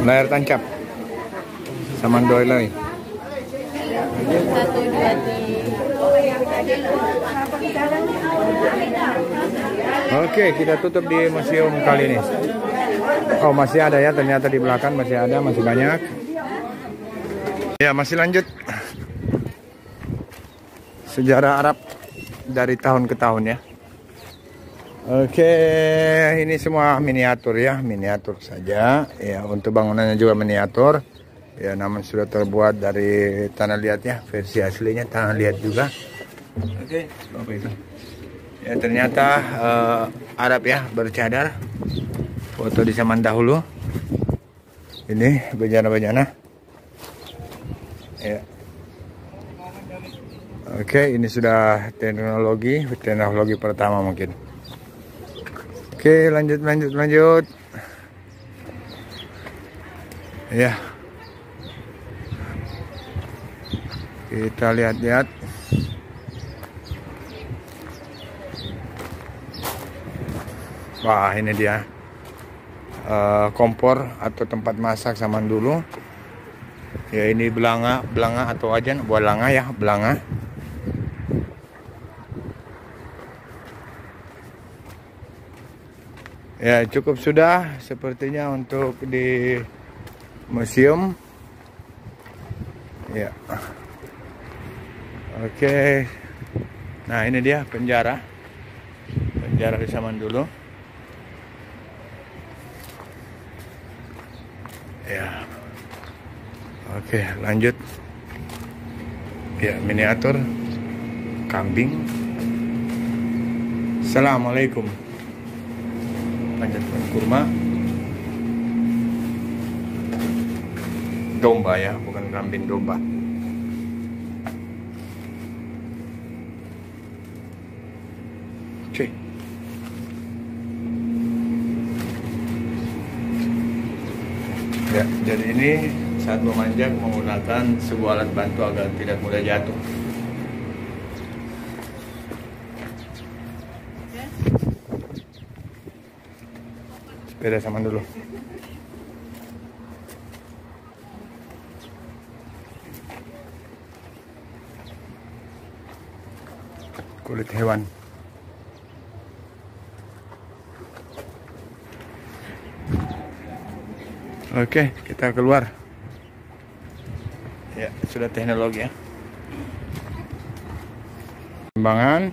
Layar tancap Samando lagi. 1, 2, 3. Oke, kita tutup di museum kali ini. Oh, masih ada ya, ternyata di belakang masih ada, masih banyak. Ya, masih lanjut. Sejarah Arab dari tahun ke tahun ya. Oke, ini semua miniatur ya, miniatur saja. Ya, untuk bangunannya juga miniatur. Ya, namun sudah terbuat dari tanah liat ya, versi aslinya tanah liat juga. Oke, apa itu? Ya ternyata Arab ya, bercadar. Foto di zaman dahulu. Ini bejana-bejana. Ya. Oke, ini sudah teknologi pertama mungkin. Oke, lanjut. Ya. Kita lihat-lihat. Wah, ini dia. Kompor atau tempat masak zaman dulu. Ya, ini belanga atau wajan, belanga ya, belanga. Ya, cukup sudah sepertinya untuk di museum. Ya. Oke. Nah, ini dia penjara di zaman dulu. Ya. Oke, lanjut. Ya, miniatur kambing. Assalamualaikum. Lanjutkan kurma. Domba ya, bukan kambing, domba. Oke. Ya, jadi ini saat memanjat menggunakan sebuah alat bantu agar tidak mudah jatuh. Sepeda zaman dulu. Kulit hewan. Oke, kita keluar. Ya, sudah teknologi ya. Kembangan.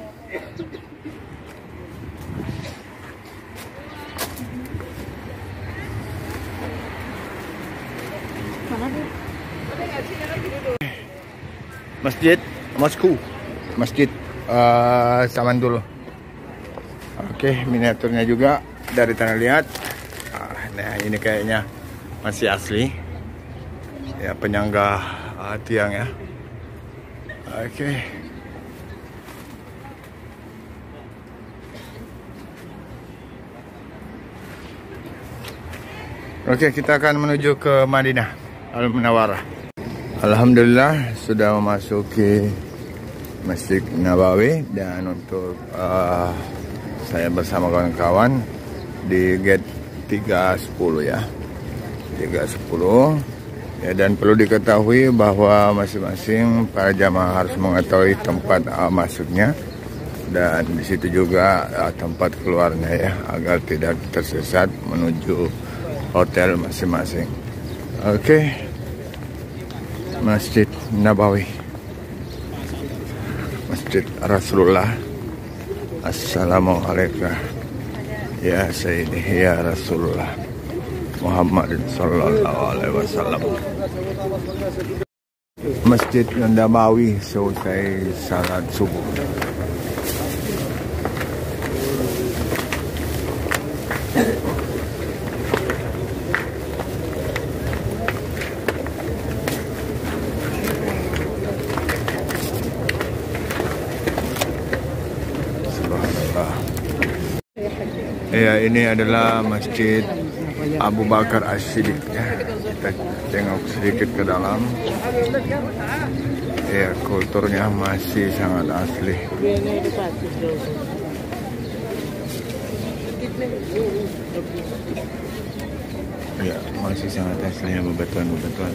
Masjid zaman dulu. Oke, miniaturnya juga dari tanah liat. Nah, ini kayaknya masih asli ya, penyangga tiang ya. Oke. Oke, kita akan menuju ke Madinah Al-Munawwarah. Alhamdulillah sudah memasuki Masjid Nabawi, dan untuk saya bersama kawan-kawan di gate 310 ya. 310 ya, dan perlu diketahui bahwa masing-masing para jamaah harus mengetahui tempat masuknya, dan di situ juga tempat keluarnya ya, agar tidak tersesat menuju hotel masing-masing. Oke. Masjid Nabawi, Masjid Rasulullah. Assalamualaikum ya Sayyidi ya Rasulullah Muhammad sallallahu alaihi wasallam. Masjid Nabawi selesai salat subuh. Subhanallah. Ya, ini adalah Masjid Abu Bakar As-Siddiq ya. Kita tengok sedikit ke dalam. Ya, kulturnya masih sangat asli. Ya, masih sangat asli ya, bebatuan-bebatuan.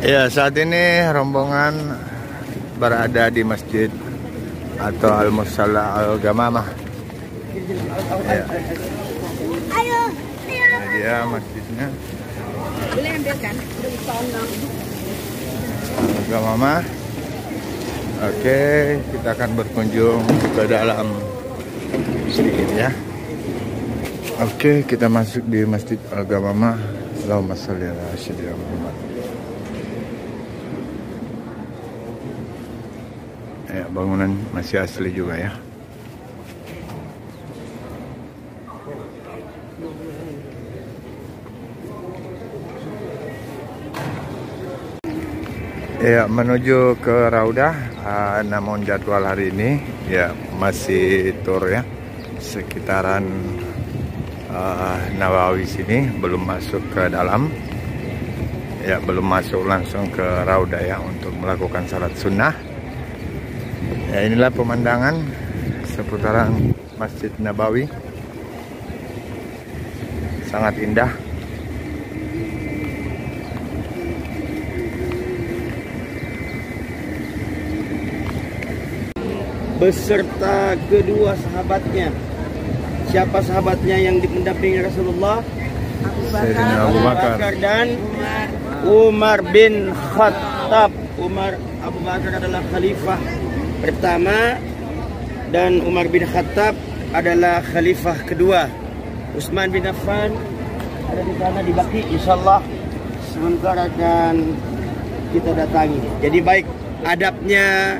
Ya, saat ini rombongan berada di masjid atau Al-Musalla Al-Gamamah. Ya. Nah, dia masjidnya. Boleh ambilkan? Al-Gamamah. Oke, kita akan berkunjung ke dalam sedikit ya. Oke, kita masuk di Masjid Al-Gamamah. Allahumma sholli ala sayyidina Muhammad. Ya, bangunan masih asli juga ya. Ya, menuju ke Raudah, namun jadwal hari ini ya masih tur ya, sekitaran Nawawi sini, belum masuk ke dalam. Ya, belum masuk langsung ke Raudah ya untuk melakukan salat sunnah. Ya, inilah pemandangan seputaran Masjid Nabawi, sangat indah. Beserta kedua sahabatnya. Siapa sahabatnya yang mendampingi Rasulullah? Sayyidina Abu Bakar dan Umar bin Khattab. Abu Bakar adalah khalifah pertama dan Umar bin Khattab adalah khalifah kedua. Utsman bin Affan ada di sana di Baqi, insyaallah sebentar akan kita datangi. Jadi baik adabnya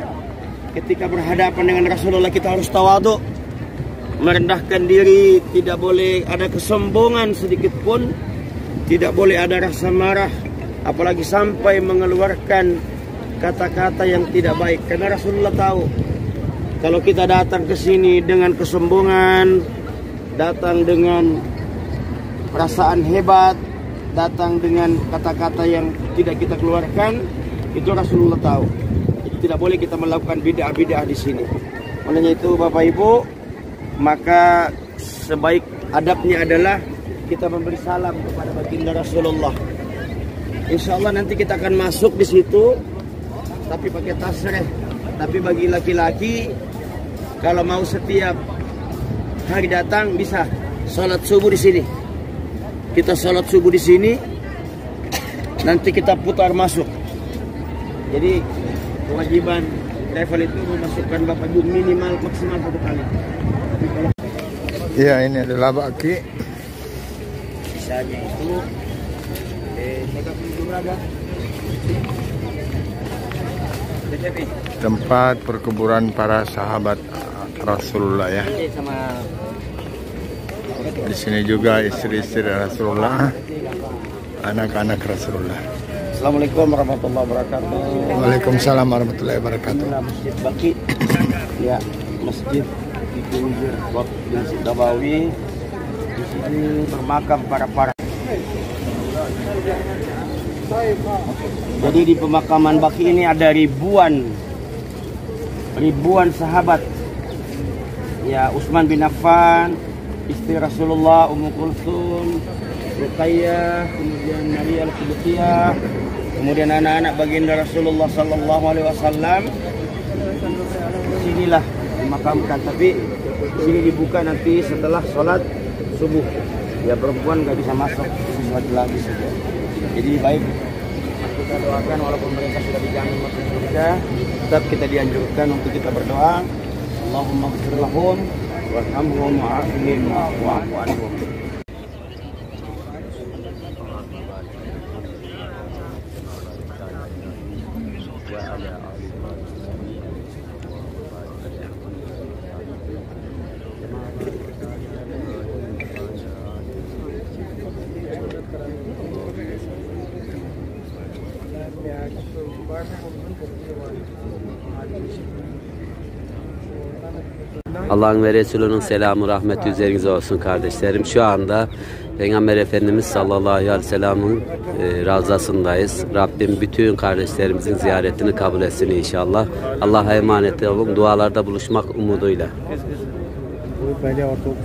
ketika berhadapan dengan Rasulullah, kita harus tawadhu, merendahkan diri, tidak boleh ada kesombongan sedikit pun, tidak boleh ada rasa marah, apalagi sampai mengeluarkan kata-kata yang tidak baik. Karena Rasulullah tahu kalau kita datang ke sini dengan kesombongan, datang dengan perasaan hebat, datang dengan kata-kata yang tidak kita keluarkan, itu Rasulullah tahu. Jadi tidak boleh kita melakukan bid'ah-bid'ah di sini. Olehnya itu Bapak Ibu, maka sebaik adabnya adalah kita memberi salam kepada baginda Rasulullah. Insya Allah nanti kita akan masuk di situ, tapi pakai tasrih. Tapi bagi laki-laki, kalau mau setiap hari datang bisa sholat subuh di sini. Kita sholat subuh di sini, nanti kita putar masuk. Jadi kewajiban travel itu memasukkan Bapak Ibu minimal maksimal 1 kali. Ya, ini adalah Baqi. Sisanya itu tempat perkuburan para sahabat Rasulullah ya. Di sini juga istri-istri Rasulullah, anak-anak Rasulullah. Assalamualaikum warahmatullahi wabarakatuh. Waalaikumsalam warahmatullahi wabarakatuh. Masjid Baqi, ya, masjid di pinggir Masjid Nabawi. Di sini bermakam para. Jadi di pemakaman Baqi ini ada ribuan sahabat. Ya, Utsman bin Affan, istri Rasulullah, Ummu Kulsum, Ruqayyah, kemudian Maria Al-Qibtiyah, kemudian anak-anak baginda Rasulullah sallallahu alaihi wasallam. Sinilah dimakamkan, tapi sini dibuka nanti setelah sholat subuh. Ya, perempuan nggak bisa masuk, laki-laki saja. Jadi baik kita doakan, walaupun mereka sudah dijamin masuk surga, tetap kita dianjurkan untuk kita berdoa. Allahumma ighfir lahum warhamhum wa'afihim wa'fu anhum. Allah'ın ve Resulünün selamı, rahmeti üzerinize olsun kardeşlerim. Şu anda Peygamber Efendimiz sallallahu aleyhi ve sellem'in ravzasındayız. Rabbim bütün kardeşlerimizin ziyaretini kabul etsin inşallah. Allah'a emanet olun. Dualarda buluşmak umuduyla.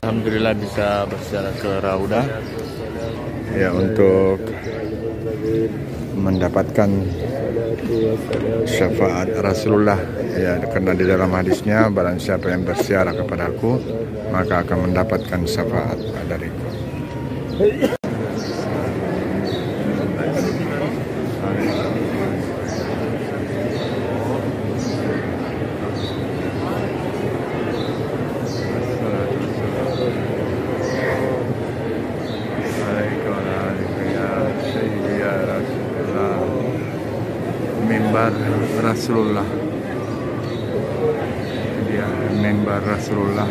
Alhamdulillah bisa berziarah ke Raudah ya untuk mendapatkan syafaat Rasulullah, ya, karena di dalam hadisnya barang siapa yang berziarah kepadaku maka akan mendapatkan syafaat dariku. Mimbar Rasulullah, dia mimbar Rasulullah.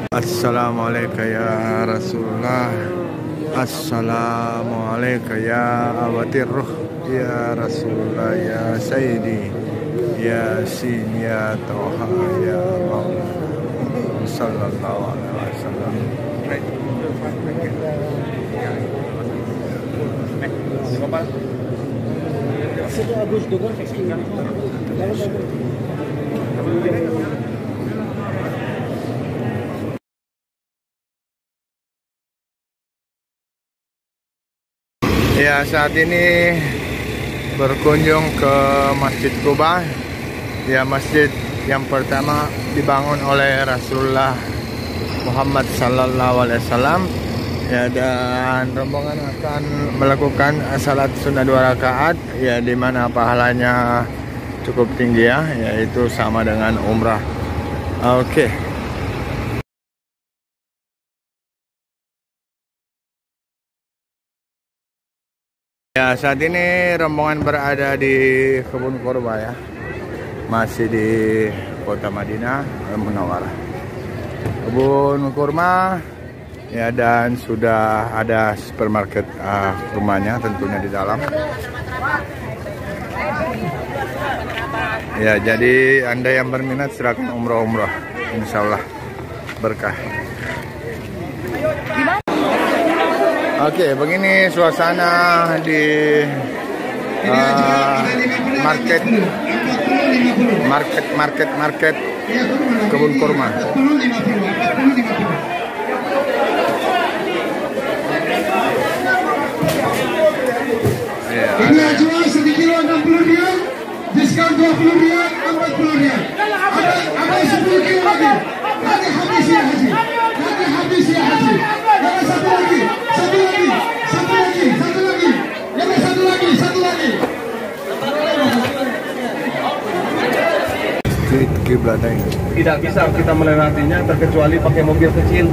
Assalamualaikum ya Rasulullah. Assalamualaikum ya awatir ruh ya Rasulullah ya Sayyidi ya Sin ya Toha ya Maulana sallallahu alaihi wasallam. Ya, saat ini berkunjung ke Masjid Quba, ya, masjid yang pertama dibangun oleh Rasulullah Muhammad sallallahu alaihi wasallam, ya, dan rombongan akan melakukan salat sunnah 2 rakaat, ya, di mana pahalanya cukup tinggi, ya, yaitu sama dengan umrah. Oke. Ya, saat ini rombongan berada di Kebun Kurma, ya, masih di kota Madinah Munawwarah. Kebun kurma, ya, dan sudah ada supermarket kurmanya tentunya di dalam. Ya, jadi Anda yang berminat silakan umroh, insya Allah berkah. Oke, begini suasana di market Kebun Kurma. Ada jual 1 kilo 60 rial, diskon 20 rial, 40 rial. Ada 10 kilo lagi. Nanti habis ya Haji. Nanti habis ya Haji. Ada satu lagi. Ada satu lagi. Tidak bisa kita melewatinya terkecuali pakai mobil kecil.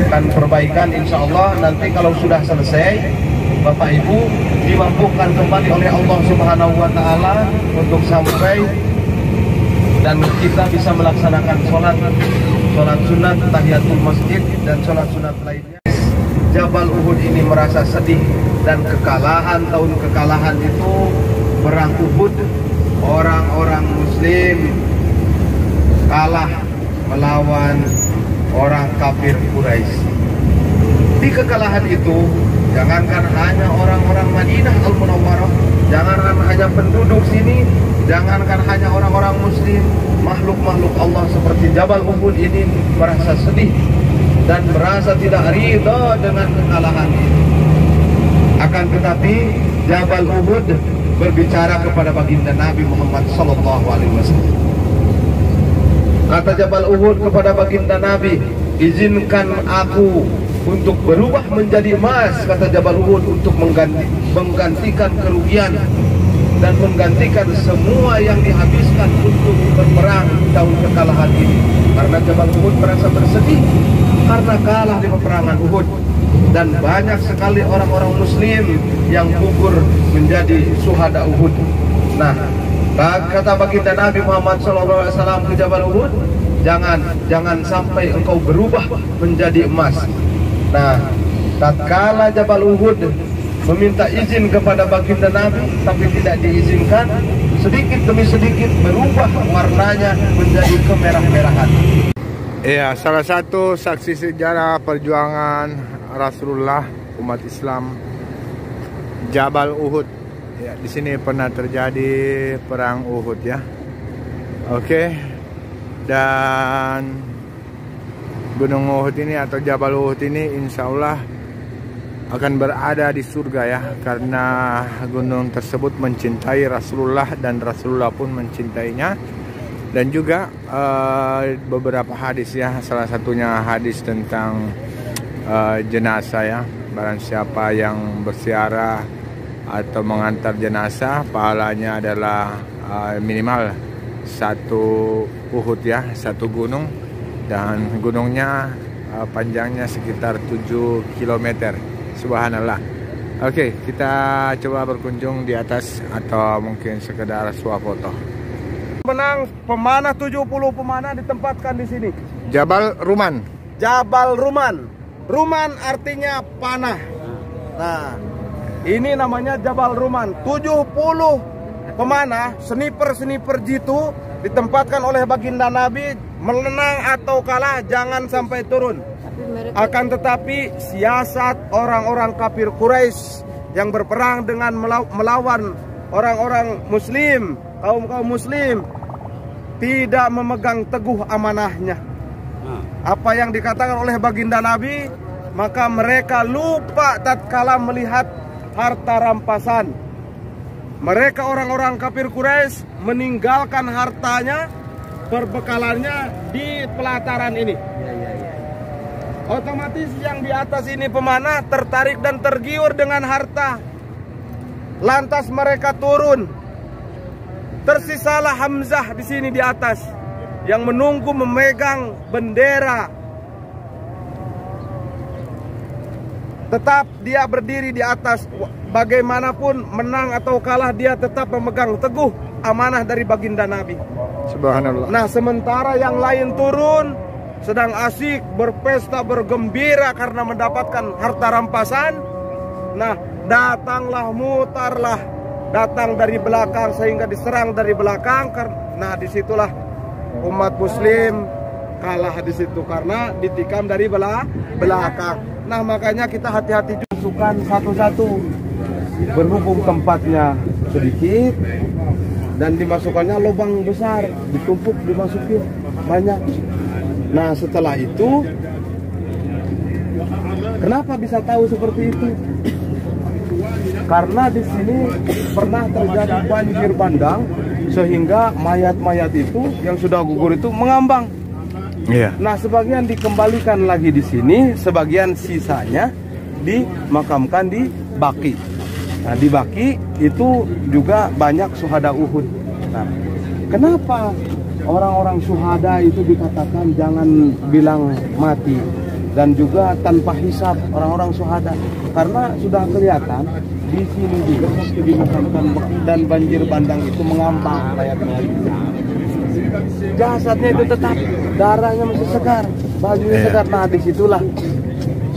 Dan perbaikan insya Allah nanti kalau sudah selesai, Bapak Ibu dimampukan kembali oleh Allah Subhanahu wa Ta'ala untuk sampai dan kita bisa melaksanakan sholat sunat, tahiyatul masjid dan sholat sunat lainnya. Jabal Uhud ini merasa sedih dan tahun kekalahan itu perang Uhud, orang-orang Muslim kalah melawan orang kafir Quraisy. Di kekalahan itu, jangankan hanya orang-orang Madinah Al-Munawwarah, jangankan hanya penduduk sini, jangankan hanya orang-orang Muslim, makhluk-makhluk Allah seperti Jabal Uhud ini merasa sedih dan merasa tidak ridha dengan kekalahan ini. Akan tetapi Jabal Uhud berbicara kepada baginda Nabi Muhammad SAW. Kata Jabal Uhud kepada baginda Nabi, izinkan aku untuk berubah menjadi emas, kata Jabal Uhud, untuk menggantikan kerugian dan menggantikan semua yang dihabiskan untuk berperang di tahun kekalahan ini. Karena Jabal Uhud merasa bersedih karena kalah di peperangan Uhud dan banyak sekali orang-orang Muslim yang gugur menjadi syuhada Uhud. Nah, kata baginda Nabi Muhammad SAW ke Jabal Uhud, jangan sampai engkau berubah menjadi emas. Nah, tatkala Jabal Uhud meminta izin kepada baginda Nabi tapi tidak diizinkan, sedikit demi sedikit berubah warnanya menjadi kemerah-merahan. Ya, salah satu saksi sejarah perjuangan Rasulullah umat Islam, Jabal Uhud. Ya, di sini pernah terjadi perang Uhud ya. Oke. Dan Gunung Uhud ini atau Jabal Uhud ini insya Allah akan berada di surga ya, karena gunung tersebut mencintai Rasulullah dan Rasulullah pun mencintainya. Dan juga beberapa hadis ya, salah satunya hadis tentang jenazah ya. Barang siapa yang berziarah atau mengantar jenazah, pahalanya adalah minimal 1 Uhud ya, 1 gunung. Dan gunungnya panjangnya sekitar 7 km. Subhanallah. Oke, kita coba berkunjung di atas atau mungkin sekedar swafoto. Menang pemanah 70 pemanah ditempatkan di sini. Jabal Ruman. Jabal Ruman. Ruman artinya panah. Nah, ini namanya Jabal Ruman. 70 pemanah, sniper jitu ditempatkan oleh baginda Nabi. Menang atau kalah jangan sampai turun. Akan tetapi siasat orang-orang kafir Quraisy yang berperang dengan melawan orang-orang muslim, kaum muslim, tidak memegang teguh amanahnya. Apa yang dikatakan oleh baginda Nabi, maka mereka lupa tatkala melihat harta rampasan. Mereka orang-orang kafir Quraisy meninggalkan hartanya, perbekalannya di pelataran ini. Otomatis yang di atas ini pemanah tertarik dan tergiur dengan harta. Lantas mereka turun. Tersisalah Hamzah di sini di atas yang menunggu memegang bendera. Tetap dia berdiri di atas. Bagaimanapun menang atau kalah, dia tetap memegang teguh amanah dari baginda Nabi. Subhanallah. Nah, sementara yang lain turun, sedang asik berpesta bergembira karena mendapatkan harta rampasan. Nah, datanglah mutarlah, datang dari belakang sehingga diserang dari belakang. Nah, disitulah umat muslim kalah di situ karena ditikam dari belakang. Nah, makanya kita hati-hati masukkan satu-satu. Berhubung tempatnya sedikit dan dimasukkannya lubang besar, ditumpuk dimasukin banyak. Nah, setelah itu kenapa bisa tahu seperti itu? Karena di sini pernah terjadi banjir bandang sehingga mayat-mayat itu yang sudah gugur itu mengambang. Iya. Nah, sebagian dikembalikan lagi di sini, sebagian sisanya dimakamkan di Baqi. Nah, di Baqi itu juga banyak syuhada Uhud. Nah, kenapa orang-orang syuhada itu dikatakan jangan bilang mati dan juga tanpa hisab orang-orang syuhada? Karena sudah kelihatan di sini juga waktu dimakamkan dan banjir bandang itu mengambang mayat-mayat. Jasadnya itu tetap, darahnya masih segar, bajunya segar. Nah, disitulah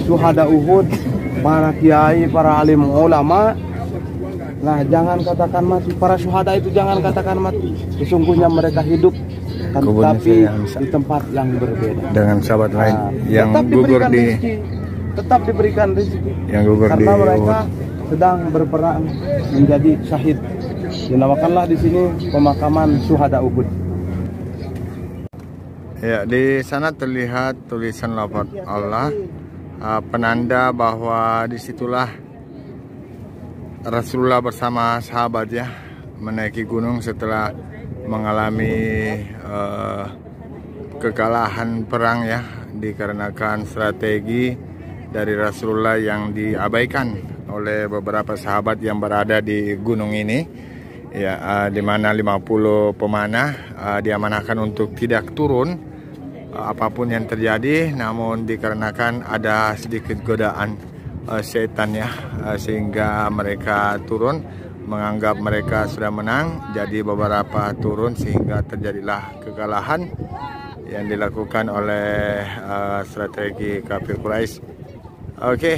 syuhada Uhud, para kiai, para alim ulama. Nah, jangan katakan mati. Para syuhada itu jangan katakan mati. Sesungguhnya mereka hidup, tapi di tempat yang berbeda dengan sahabat lain yang gugur di rezeki, tetap diberikan rezeki. Yang gugur karena di mereka sedang berperang menjadi syahid. Dinamakanlah di sini pemakaman syuhada Uhud. Ya, di sana terlihat tulisan lafaz Allah, penanda bahwa disitulah Rasulullah bersama sahabat ya menaiki gunung setelah mengalami kekalahan perang ya, dikarenakan strategi dari Rasulullah yang diabaikan oleh beberapa sahabat yang berada di gunung ini ya, di mana 50 pemanah diamanahkan untuk tidak turun apapun yang terjadi, namun dikarenakan ada sedikit godaan setan ya, sehingga mereka turun menganggap mereka sudah menang. Jadi beberapa turun sehingga terjadilah kekalahan yang dilakukan oleh strategi kafir Quraisy. Oke.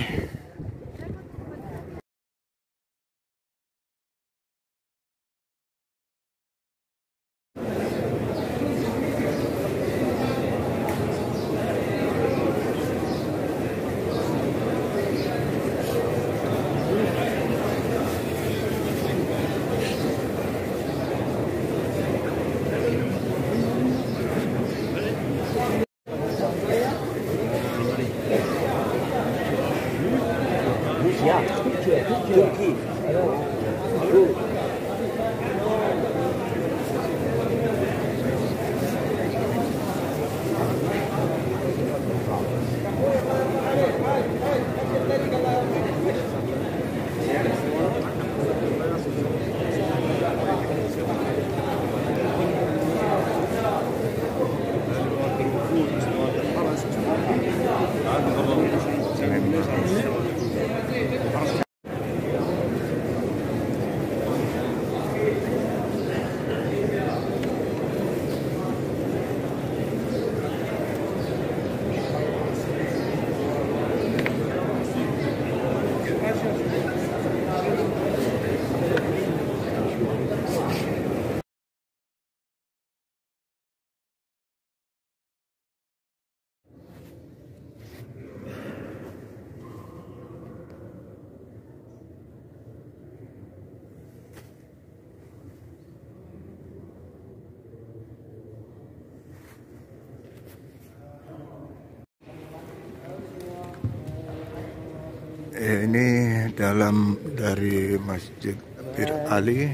Ini dalam dari Masjid Bir Ali.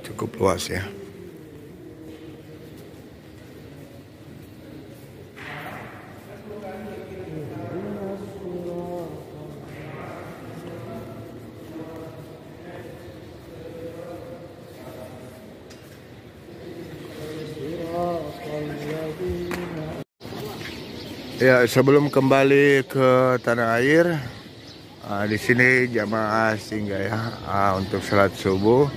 Cukup luas ya. Ya, sebelum kembali ke tanah air, di sini jamaah singgah ya untuk salat subuh,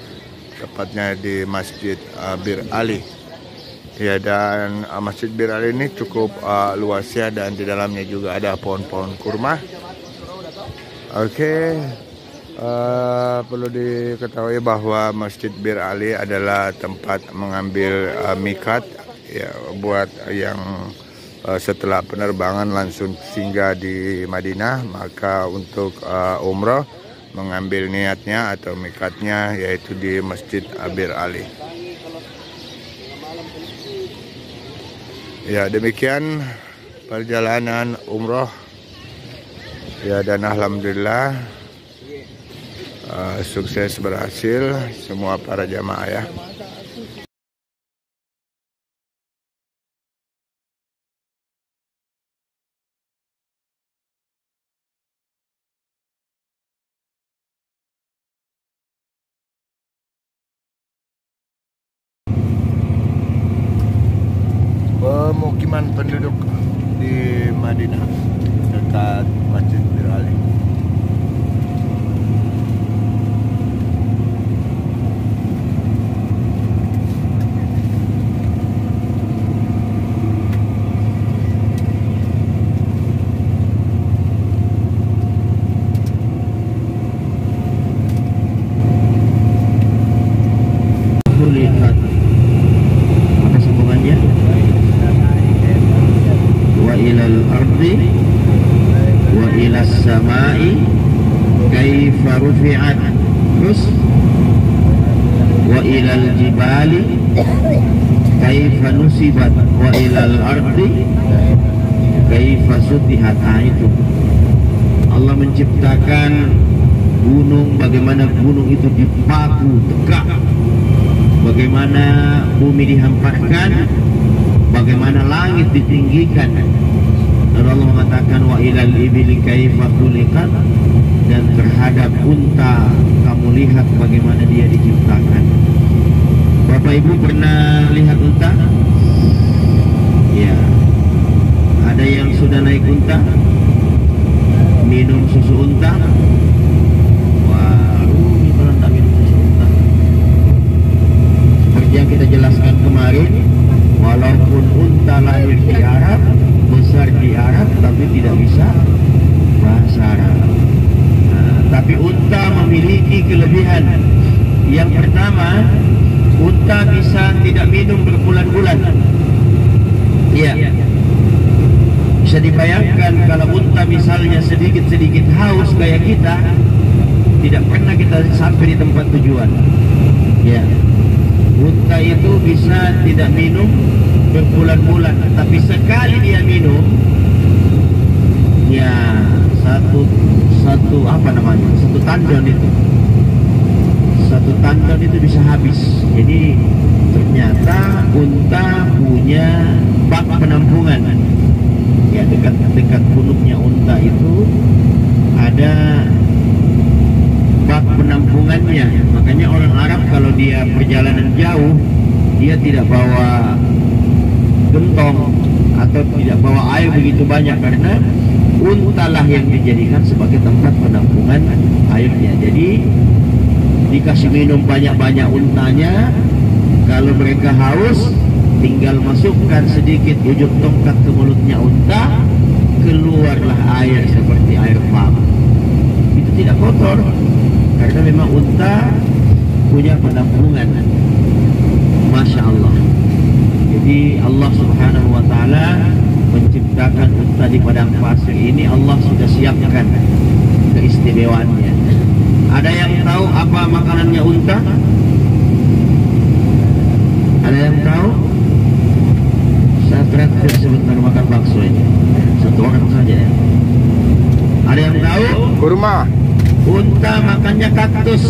tepatnya di Masjid Bir Ali. Ya, dan Masjid Bir Ali ini cukup luas ya, dan di dalamnya juga ada pohon-pohon kurma. Oke, perlu diketahui bahwa Masjid Bir Ali adalah tempat mengambil mikat ya, buat yang setelah penerbangan langsung singgah di Madinah, maka untuk umroh mengambil niatnya atau mikatnya yaitu di Masjid Bir Ali. Ya, demikian perjalanan umroh ya, dan alhamdulillah sukses berhasil semua para jamaah ya. Pemukiman penduduk di Madinah dekat Masjid Bir Ali. Lihat apa sambungannya? Ilal ardi wa ilas samai kaifa rufi'at, terus wa ilal jibali kaifa nusibat wa ilal ardi kaifa sutihat. Itu Allah menciptakan gunung, bagaimana gunung itu dipaku tegak, bagaimana bumi dihamparkan, bagaimana langit ditinggikan. Lalu Allah mengatakan wa ilal ibili kaifa khuliqat, dan terhadap unta kamu lihat bagaimana dia diciptakan. Bapak Ibu pernah lihat unta? Ya. Ada yang sudah naik unta? Minum susu unta? Wah, kita tak minum susu unta. Seperti yang kita jelaskan kemarin, walaupun unta lahir di Arab, besar di Arab, tapi tidak bisa bahasa Arab. Tapi unta memiliki kelebihan. Yang pertama, unta bisa tidak minum berbulan-bulan. Iya. Bisa dibayangkan kalau unta misalnya sedikit-sedikit haus kayak kita, tidak pernah kita sampai di tempat tujuan. Ya. Unta itu bisa tidak minum berbulan-bulan, tapi sekali dia minum, ya satu tandon itu, satu tandon itu bisa habis. Jadi ternyata unta punya bak penampungan. Ya, dekat punuknya unta itu ada bak penampungannya. Makanya orang Arab kalau dia perjalanan jauh, dia tidak bawa gentong atau tidak bawa air begitu banyak, karena unta lah yang dijadikan sebagai tempat penampungan airnya. Jadi dikasih minum banyak-banyak untanya. Kalau mereka haus, tinggal masukkan sedikit ujung tongkat ke mulutnya unta, keluarlah air seperti air pump. Itu tidak kotor, karena memang unta punya penampungan. Masya Allah. Jadi Allah Subhanahu wa ta'ala menciptakan unta di padang pasir ini. Allah sudah siapkan keistimewaannya. Ada yang tahu apa makanannya unta? Ada yang tahu? Saya traktir sebentar makan bakso ini. Satu orang saja ya. Ada yang tahu? Kurma. Unta makannya kaktus.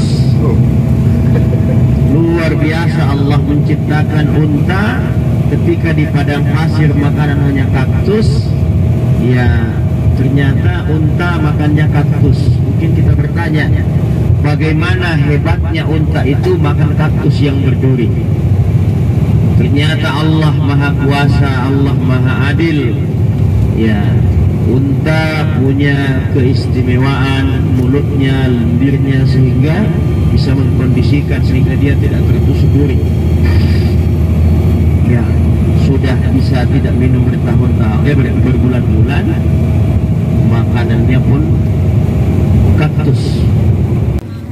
Luar biasa Allah menciptakan unta ketika di padang pasir makanan hanya kaktus. Ya, ternyata unta makannya kaktus. Mungkin kita bertanya, bagaimana hebatnya unta itu makan kaktus yang berduri? Ternyata Allah Maha Kuasa, Allah Maha Adil. Ya, unta punya keistimewaan mulutnya, lendirnya sehingga bisa mengkondisikan sehingga dia tidak tertusuk duri. Ya, sudah bisa tidak minum bertahun-tahun, berbulan-bulan, makanannya pun kaktus.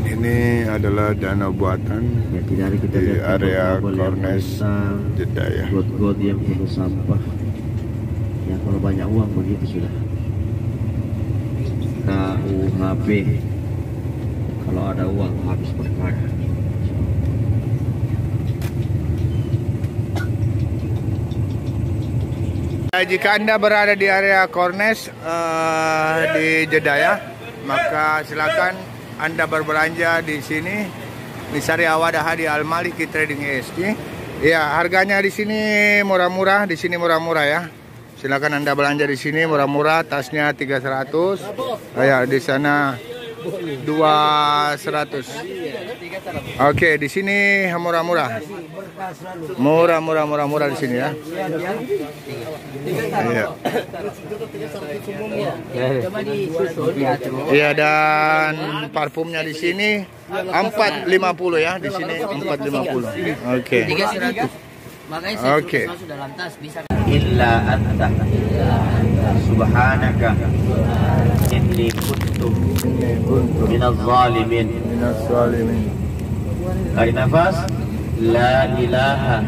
Ini adalah danau buatan ya, kita di area Kornes Jeddah ya. Got-got yang penuh sampah. Ya, kalau banyak uang begitu sudah. KUHP, kalau ada uang habis perkara. Jika Anda berada di area Kornes di Jeddah ya, maka silakan Anda berbelanja di sini di Syariah Wadaha di Al Maliki Trading ESG. Ya, harganya di sini murah-murah, di sini murah-murah ya. Silakan Anda belanja di sini murah-murah, tasnya 300. Ya, di sana 200. Oke, di sini murah-murah. Murah di sini ya. Iya. Iya, dan parfumnya di sini 450 ya, di sini 450. Oke. Oke. Illa anta subhanaka inni kuntu minaz zalimin. Tarik nafas. La ilaha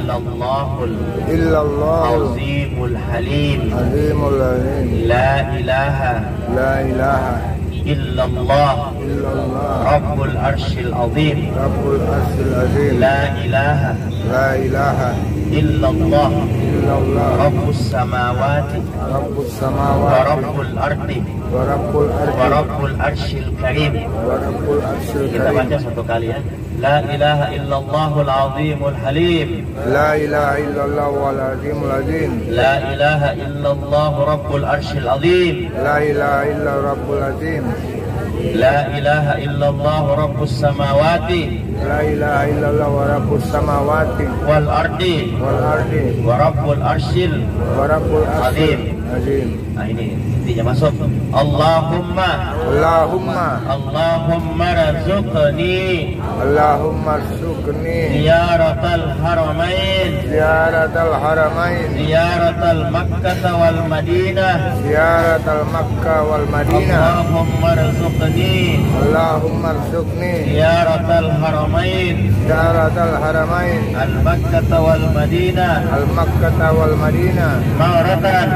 illallahul azimul halim. La ilaha illallah rabbul arshil azim. La ilaha illallah rabbus samawati wa rabbul ardi wa rabbul arshil karim. Kita baca satu kali ya. La ilaha illallahul azimul halim. La ilaha illallahul azimul azim. La ilaha illallah rabbul arshil azim. La ilaha illallah rabbul azim. La ilaha illallah rabbus samawati. La ilaha illallah wa rabbus samawati wal ardi wa rabbul arshil azim. Nah, ini intinya masuk. Allahumma rzuqni ziyaratal haramain ziyaratal makkah wal madinah Allahumma rzuqni ziyaratal haramain al makkah wal madinah maratan